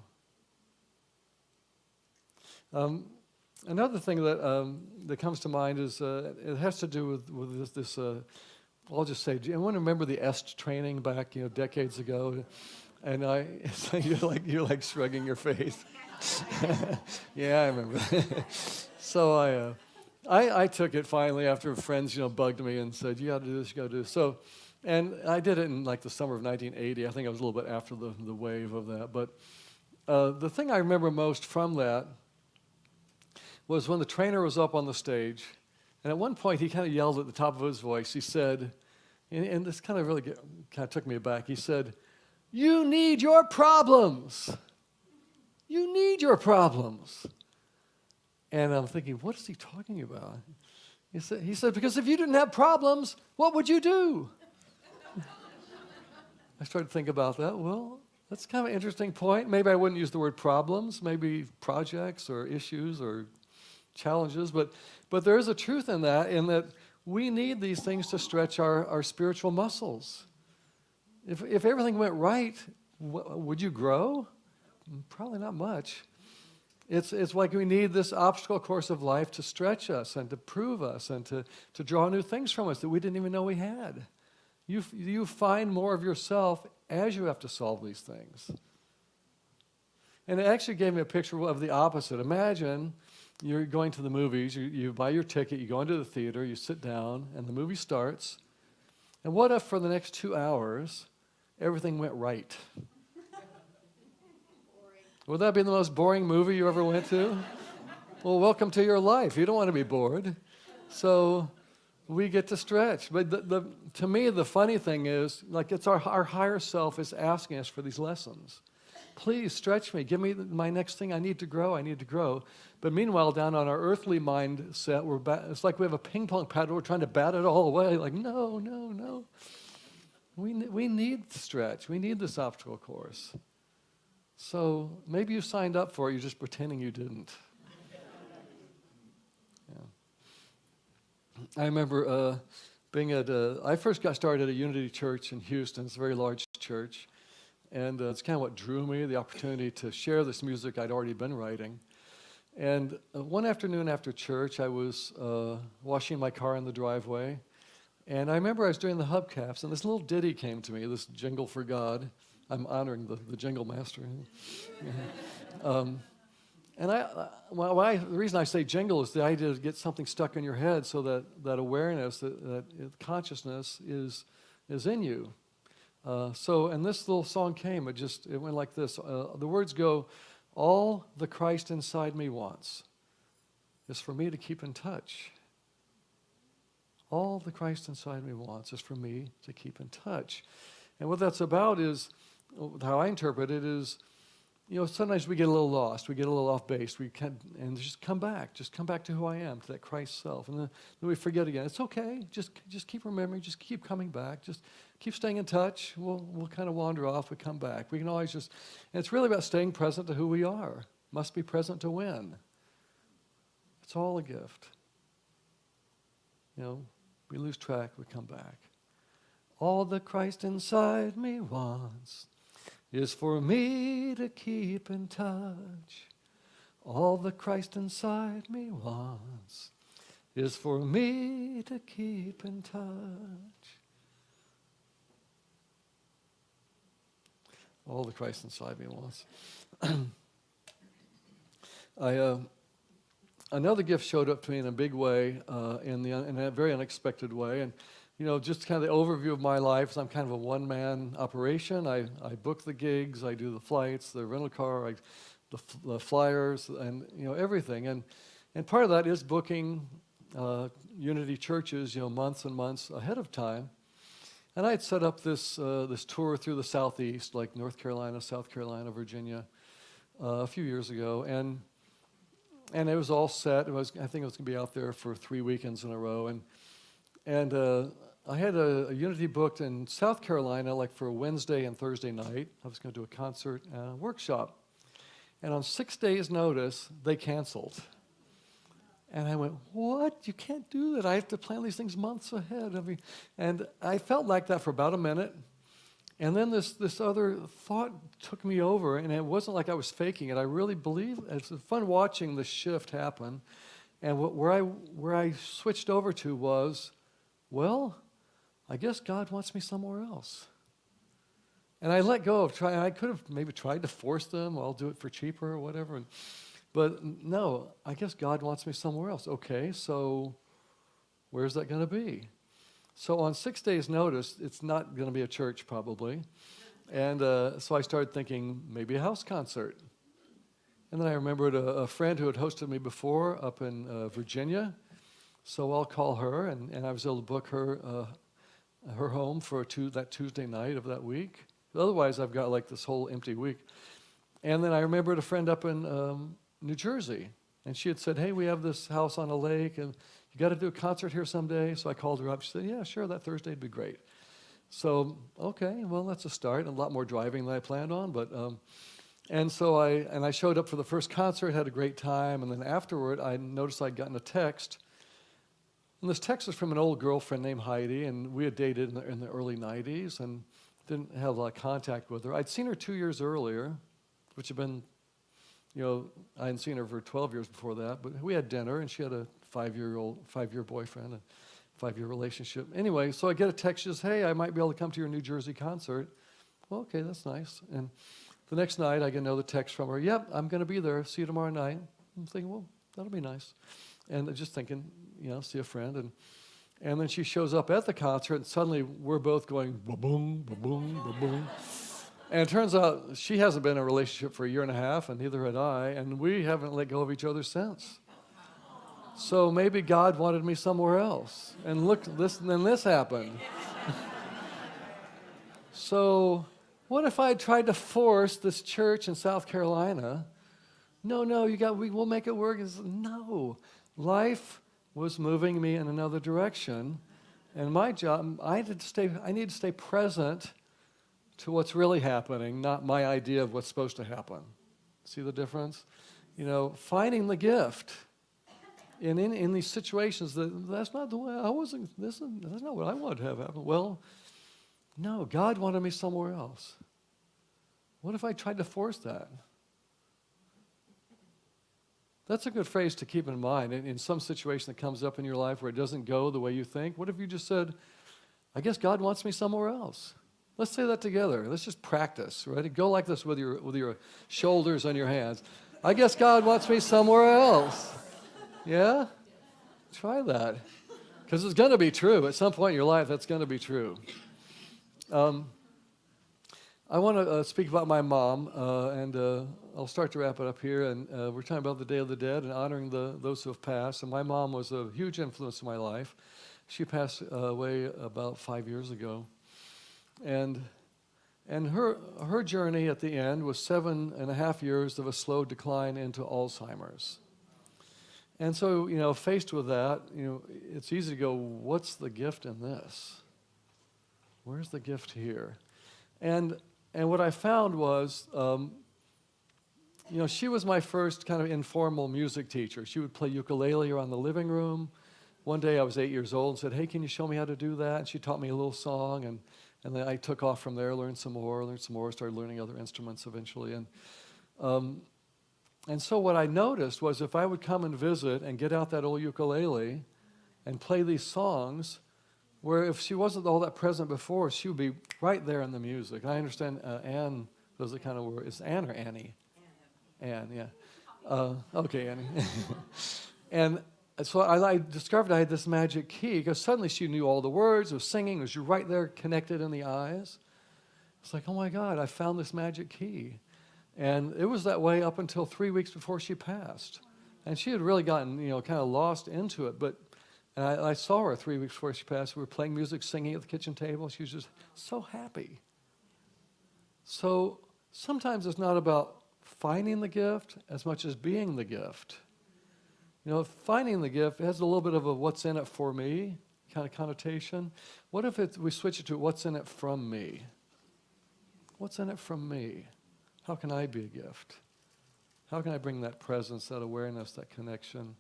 Another thing that comes to mind is it has to do with this. I'll just say, do anyone remember the EST training back decades ago? And you're like shrugging your face. Yeah, I remember. So I took it finally after friends bugged me and said, "You got to do this, you got to do this." So, and I did it in like the summer of 1980. I think I was a little bit after the wave of that. But the thing I remember most from that was when the trainer was up on the stage, and at one point he kind of yelled at the top of his voice. He said, and this kind of really kind of took me aback. He said, "You need your problems. You need your problems." And I'm thinking, what is he talking about? He said, because if you didn't have problems, what would you do? I started to think about that. Well, that's kind of an interesting point. Maybe I wouldn't use the word problems, maybe projects or issues or challenges, but there is a truth in that we need these things to stretch our spiritual muscles. If everything went right, would you grow? Probably not much. It's like we need this obstacle course of life to stretch us and to prove us and to draw new things from us that we didn't even know we had. You find more of yourself as you have to solve these things. And it actually gave me a picture of the opposite. Imagine you're going to the movies, you buy your ticket, you go into the theater, you sit down, and the movie starts. And what if for the next 2 hours, everything went right? Would that be the most boring movie you ever went to? Well, welcome to your life. You don't want to be bored. So we get to stretch. But to me, the funny thing is, like, it's our higher self is asking us for these lessons. Please stretch me. Give me my next thing. I need to grow. I need to grow. But meanwhile, down on our earthly mindset, it's like we have a ping pong paddle. We're trying to bat it all away. Like, no, no, no. We need the stretch. We need this obstacle course. So maybe you signed up for it. You're just pretending you didn't. Yeah. I remember I first got started at a Unity Church in Houston. It's a very large church. And it's kind of what drew me, the opportunity to share this music I'd already been writing. And one afternoon after church, I was washing my car in the driveway. And I remember I was doing the hubcaps, and this little ditty came to me, this jingle for God. I'm honoring the jingle master. And the reason I say jingle is the idea to get something stuck in your head so that awareness, that consciousness is in you. And this little song came, it went like this. The words go, all the Christ inside me wants is for me to keep in touch. All the Christ inside me wants is for me to keep in touch. And what that's about is, how I interpret it is, sometimes we get a little lost, we get a little off base, and just come back to who I am, to that Christ self. And then we forget again. It's okay, just keep remembering, just keep coming back, just keep staying in touch. We'll kind of wander off, we come back. We can always and it's really about staying present to who we are. Must be present to win. It's all a gift. We lose track, we come back. All the Christ inside me wants is for me to keep in touch. All the Christ inside me wants is for me to keep in touch. All the Christ inside me wants. Another gift showed up to me in a big way, in a very unexpected way. And just kind of the overview of my life is I'm kind of a one-man operation. I book the gigs, I do the flights, the rental car, the flyers, and everything. And part of that is booking Unity churches, months and months ahead of time. And I had set up this tour through the Southeast, like North Carolina, South Carolina, Virginia, a few years ago, and it was all set. I think it was going to be out there for 3 weekends in a row, and I had a Unity booked in South Carolina, like for a Wednesday and Thursday night. I was going to do a concert and a workshop. And on 6 days' notice, they canceled. And I went, what? You can't do that. I have to plan these things months ahead. And I felt like that for about a minute. And then this other thought took me over, and it wasn't like I was faking it. I really believe it's fun watching the shift happen. And where I switched over to was, well, I guess God wants me somewhere else. And I let go of trying. I could have maybe tried to force them. I'll do it for cheaper or whatever. But no, I guess God wants me somewhere else. Okay, so where's that going to be? So on 6 days' notice, it's not going to be a church probably. And so I started thinking maybe a house concert. And then I remembered a friend who had hosted me before up in Virginia. So I'll call her, and I was able to book her home for that Tuesday night of that week. Otherwise, I've got like this whole empty week. And then I remembered a friend up in New Jersey, and she had said, hey, we have this house on a lake, and you got to do a concert here someday. So I called her up. She said, yeah, sure, that Thursday would be great. So, okay, well, that's a start. A lot more driving than I planned on, but and so I showed up for the first concert, had a great time, and then afterward, I noticed I'd gotten a text. And this text was from an old girlfriend named Heidi, and we had dated in the early 90s and didn't have a lot of contact with her. I'd seen her 2 years earlier, which had been, I hadn't seen her for 12 years before that, but we had dinner, and she had a 5-year boyfriend, a 5-year relationship. Anyway, so I get a text, says, hey, I might be able to come to your New Jersey concert. Well, okay, that's nice. And the next night, I get another text from her, yep, I'm going to be there, see you tomorrow night. I'm thinking, well, that'll be nice. And just thinking, see a friend. And then she shows up at the concert, and suddenly we're both going, ba-boom, ba-boom, ba-boom. And it turns out she hasn't been in a relationship for a year and a half, and neither had I, and we haven't let go of each other since. So maybe God wanted me somewhere else. And look, then this happened. So What if I tried to force this church in South Carolina? No, we'll make it work. No. Life was moving me in another direction. And my job, I need to stay present to what's really happening, not my idea of what's supposed to happen. See the difference? Finding the gift. In these situations, that's not the way that's not what I wanted to have happen. Well, no, God wanted me somewhere else. What if I tried to force that? That's a good phrase to keep in mind. In some situation that comes up in your life where it doesn't go the way you think, what if you just said, I guess God wants me somewhere else? Let's say that together. Let's just practice, right? Go like this with your shoulders on your hands. I guess God wants me somewhere else. Yeah? Try that. Because it's going to be true. At some point in your life, that's going to be true. I want to speak about my mom, and I'll start to wrap it up here. And we're talking about the Day of the Dead and honoring those who have passed. And my mom was a huge influence in my life. She passed away about 5 years ago. And her journey at the end was 7.5 years of a slow decline into Alzheimer's. And so, faced with that, it's easy to go, what's the gift in this? Where's the gift here? And what I found was, she was my first kind of informal music teacher. She would play ukulele around the living room. One day I was 8 years old and said, hey, can you show me how to do that? And she taught me a little song, and then I took off from there, learned some more, started learning other instruments eventually. And so what I noticed was if I would come and visit and get out that old ukulele and play these songs, where if she wasn't all that present before, she would be right there in the music. I understand Anne, those are kind of word. Is Anne or Annie? Anne, yeah. Okay, Annie. And so I discovered I had this magic key because suddenly she knew all the words, was singing, was right there connected in the eyes. It's like, oh my God, I found this magic key. And it was that way up until 3 weeks before she passed. And she had really gotten, kind of lost into it. And I saw her 3 weeks before she passed. We were playing music, singing at the kitchen table. She was just so happy. So sometimes it's not about finding the gift as much as being the gift. Finding the gift has a little bit of a what's in it for me kind of connotation. What if we switch it to what's in it from me? What's in it from me? How can I be a gift? How can I bring that presence, that awareness, that connection,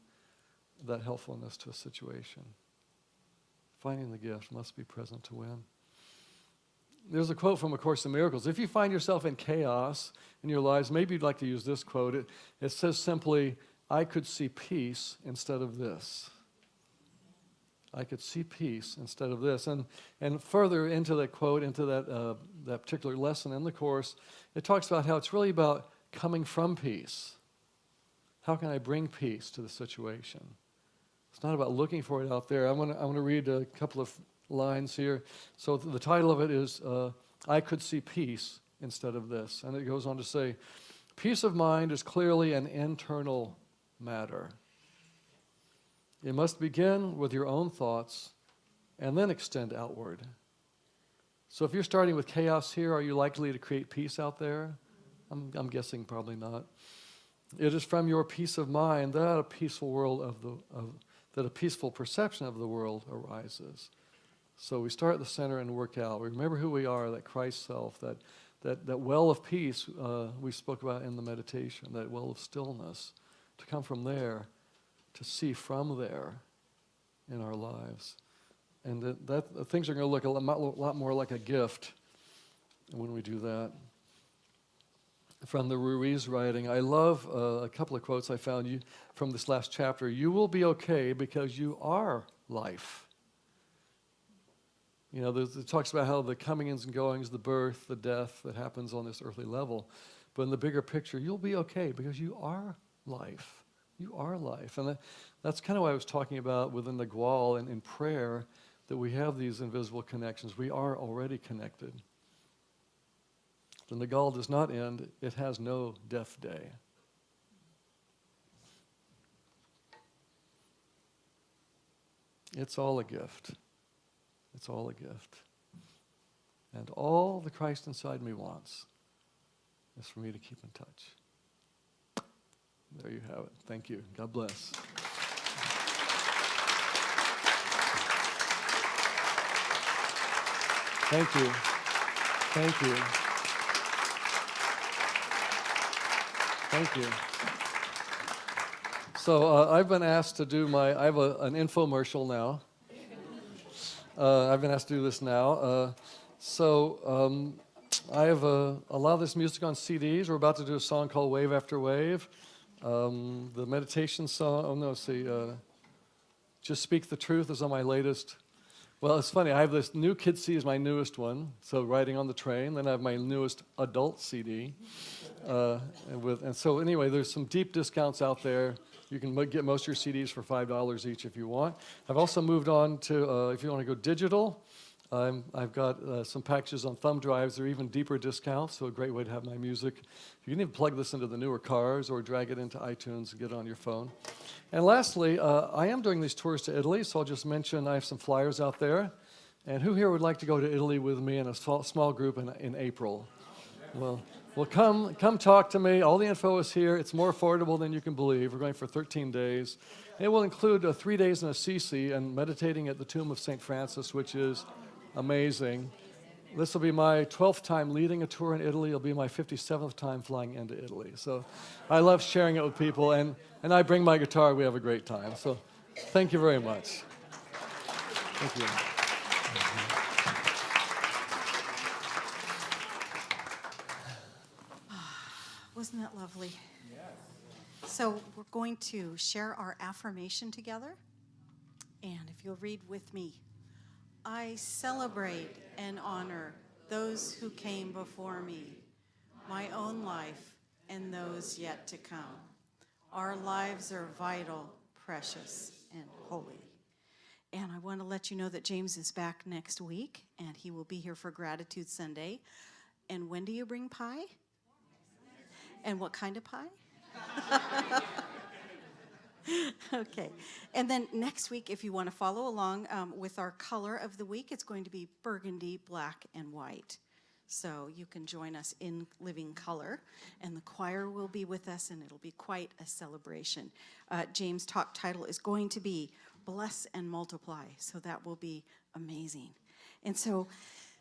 that helpfulness to a situation? Finding the gift must be present to win. There's a quote from A Course in Miracles. If you find yourself in chaos in your lives, maybe you'd like to use this quote. It says simply, I could see peace instead of this. I could see peace instead of this. And further into that quote, into that particular lesson in the Course, it talks about how it's really about coming from peace. How can I bring peace to the situation? It's not about looking for it out there. I want to read a couple of lines here. So the title of it is, I could see peace instead of this. And it goes on to say, peace of mind is clearly an internal matter. It must begin with your own thoughts and then extend outward. So if you're starting with chaos here, are you likely to create peace out there? I'm guessing probably not. It is from your peace of mind that a peaceful world that a peaceful perception of the world arises. So we start at the center and work out. We remember who we are, that Christ self, that well of peace we spoke about in the meditation, that well of stillness, to come from there, to see from there in our lives. And that things are going to look a lot more like a gift when we do that. From the Louise writing, I love a couple of quotes I found from this last chapter. You will be okay because you are life. It talks about how the comings and goings, the birth, the death that happens on this earthly level. But in the bigger picture, you'll be okay because you are life. You are life. And that's kind of what I was talking about within the Gwal and in prayer, that we have these invisible connections. We are already connected. The Nagal does not end. It has no death day. It's all a gift. It's all a gift. And all the Christ inside me wants is for me to keep in touch. There you have it. Thank you. God bless. Thank you. Thank you. Thank you. So I've been asked to do I have an infomercial now. I've been asked to do this now. I have a lot of this music on CDs. We're about to do a song called Wave After Wave. The meditation song, Just Speak the Truth is on my latest. Well, it's funny. I have this new Kid CD is my newest one, so Riding on the Train. Then I have my newest adult CD. So anyway, there's some deep discounts out there. You can get most of your CDs for $5 each if you want. I've also moved on to, if you want to go digital, I've got some packages on thumb drives. They're even deeper discounts, so a great way to have my music. You can even plug this into the newer cars or drag it into iTunes and get it on your phone. And lastly, I am doing these tours to Italy, so I'll just mention I have some flyers out there. And who here would like to go to Italy with me in a small group in April? Well, come talk to me. All the info is here. It's more affordable than you can believe. We're going for 13 days. It will include 3 days in Assisi and meditating at the tomb of St. Francis, which is amazing. This will be my 12th time leading a tour in Italy. It'll be my 57th time flying into Italy. So I love sharing it with people, and I bring my guitar. We have a great time. So thank you very much. Thank you. Wasn't that lovely? Yes. So we're going to share our affirmation together. And if you'll read with me. I celebrate and honor those who came before me, my own life and those yet to come. Our lives are vital, precious, and holy. And I want to let you know that James is back next week, and he will be here for Gratitude Sunday. And when do you bring pie? And what kind of pie? Okay. And then next week, if you want to follow along with our color of the week, it's going to be burgundy, black, and white. So you can join us in living color. And the choir will be with us, and it'll be quite a celebration. James' talk title is going to be Bless and Multiply. So that will be amazing. And so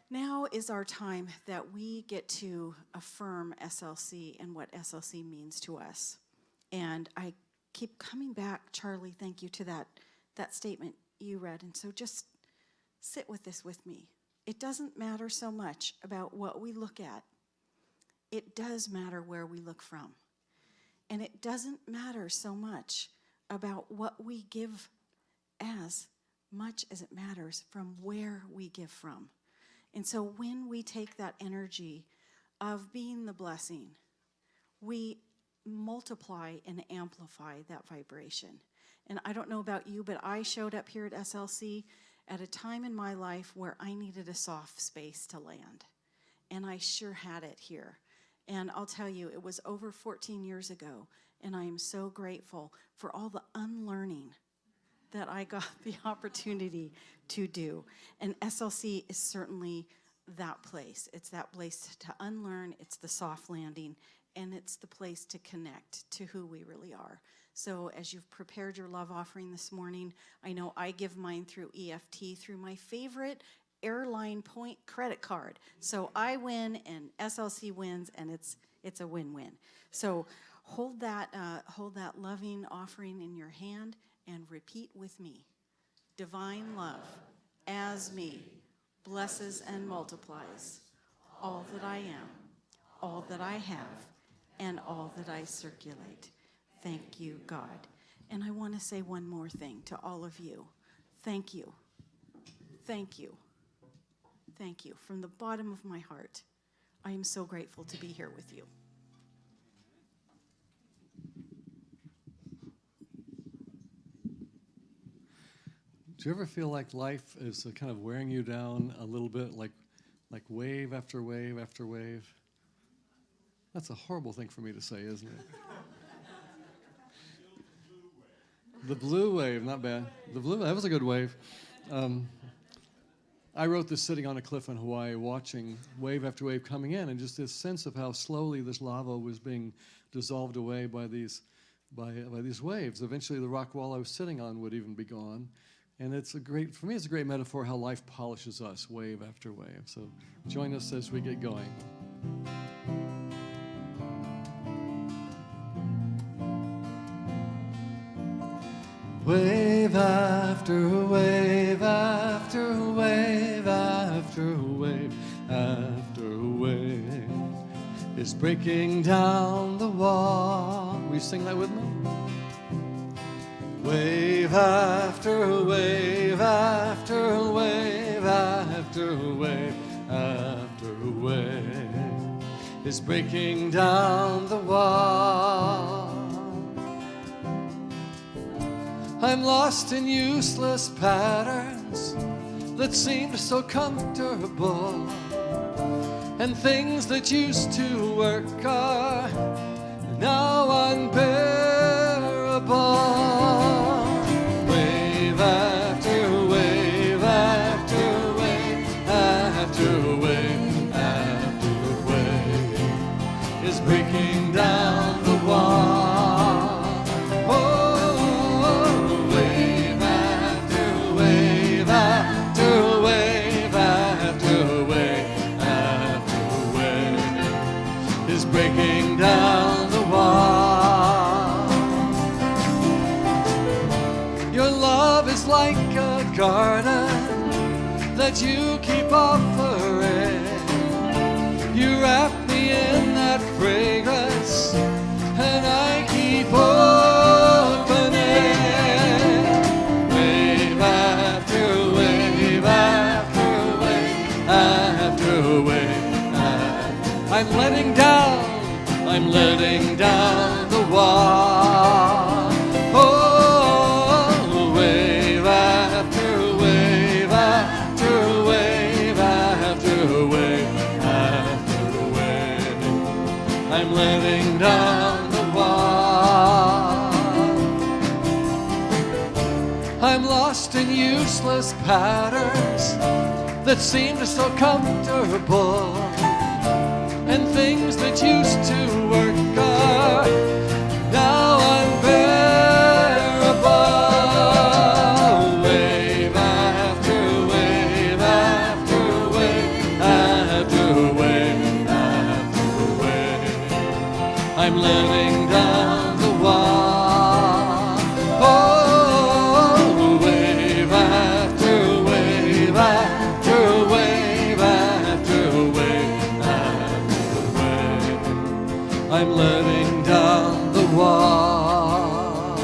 now is our time that we get to affirm SLC and what SLC means to us. And I keep coming back, Charley, thank you, to that statement you read. And so just sit with this with me. It doesn't matter so much about what we look at. It does matter where we look from. And it doesn't matter so much about what we give as much as it matters from where we give from. And so when we take that energy of being the blessing, we multiply and amplify that vibration. And I don't know about you, but I showed up here at SLC at a time in my life where I needed a soft space to land. And I sure had it here. And I'll tell you, it was over 14 years ago, and I am so grateful for all the unlearning that I got the opportunity to do. And SLC is certainly that place. It's that place to unlearn, it's the soft landing, and it's the place to connect to who we really are. So as you've prepared your love offering this morning, I know I give mine through EFT through my favorite airline point credit card. So I win and SLC wins, and it's a win-win. So hold that loving offering in your hand and repeat with me. Divine love, as me, blesses and multiplies all that I am, all that I have, and all that I circulate. Thank you, God. And I want to say one more thing to all of you. Thank you. Thank you. Thank you. From the bottom of my heart, I am so grateful to be here with you. Do you ever feel like life is kind of wearing you down a little bit, like wave after wave after wave? That's a horrible thing for me to say, isn't it? The blue wave, not bad. The blue, that was a good wave. I wrote this sitting on a cliff in Hawaii, watching wave after wave coming in, and just this sense of how slowly this lava was being dissolved away by these waves. Eventually, the rock wall I was sitting on would even be gone. And for me, it's a great metaphor how life polishes us wave after wave. So join us as we get going. Wave after wave after wave after wave after wave is breaking down the wall. Will you sing that with me? Wave after wave after wave after wave after wave is breaking down the wall. I'm lost in useless patterns that seemed so comfortable, and things that used to work are now unbearable. Wave after wave after wave after wave after wave is breaking down the wall. Breaking down the wall. Your love is like a garden that you keep offering. You wrap me in that fragrance and I keep opening. Wave after wave after wave after wave. I'm letting down the wall. Oh, wave after wave after wave after wave after wave. I'm letting down the wall. I'm lost in useless patterns that seemed so comfortable, and things that used to work are now unbearable. Wave after wave after wave after wave after wave, I'm letting down the wall. Oh, wave after wave after wave after wave. I'm letting down the wall.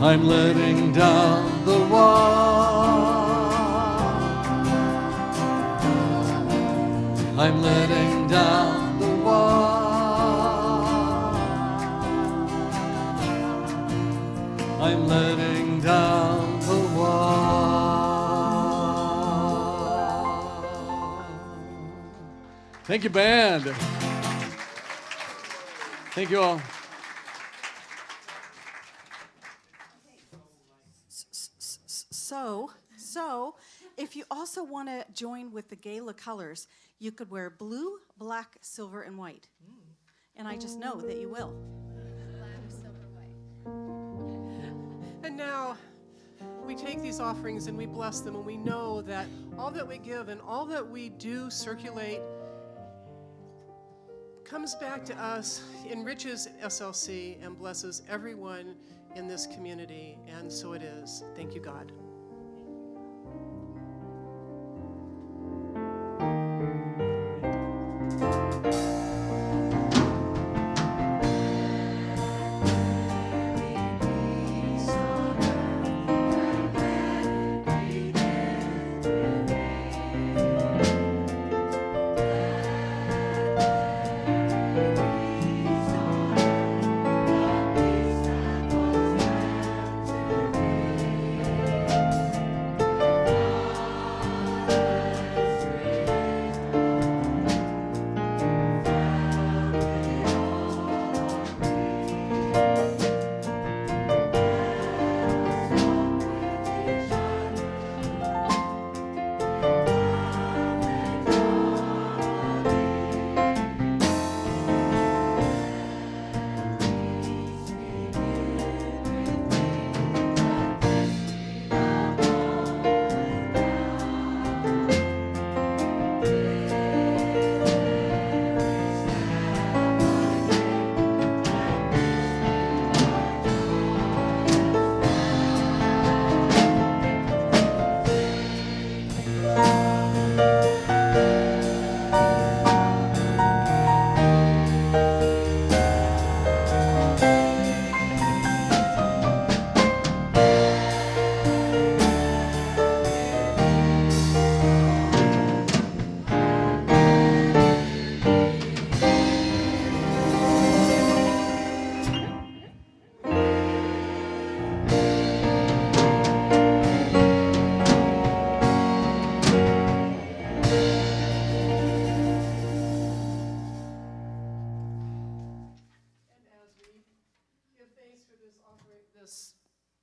I'm letting down the wall. I'm letting down the wall. I'm letting down the wall. Thank you, band. Thank you all. So, if you also want to join with the Gala colors, you could wear blue, black, silver, and white. And I just know that you will. Black, silver, white. And now we take these offerings and we bless them, and we know that all that we give and all that we do circulate comes back to us, enriches SLC, and blesses everyone in this community. And so it is. Thank you, God.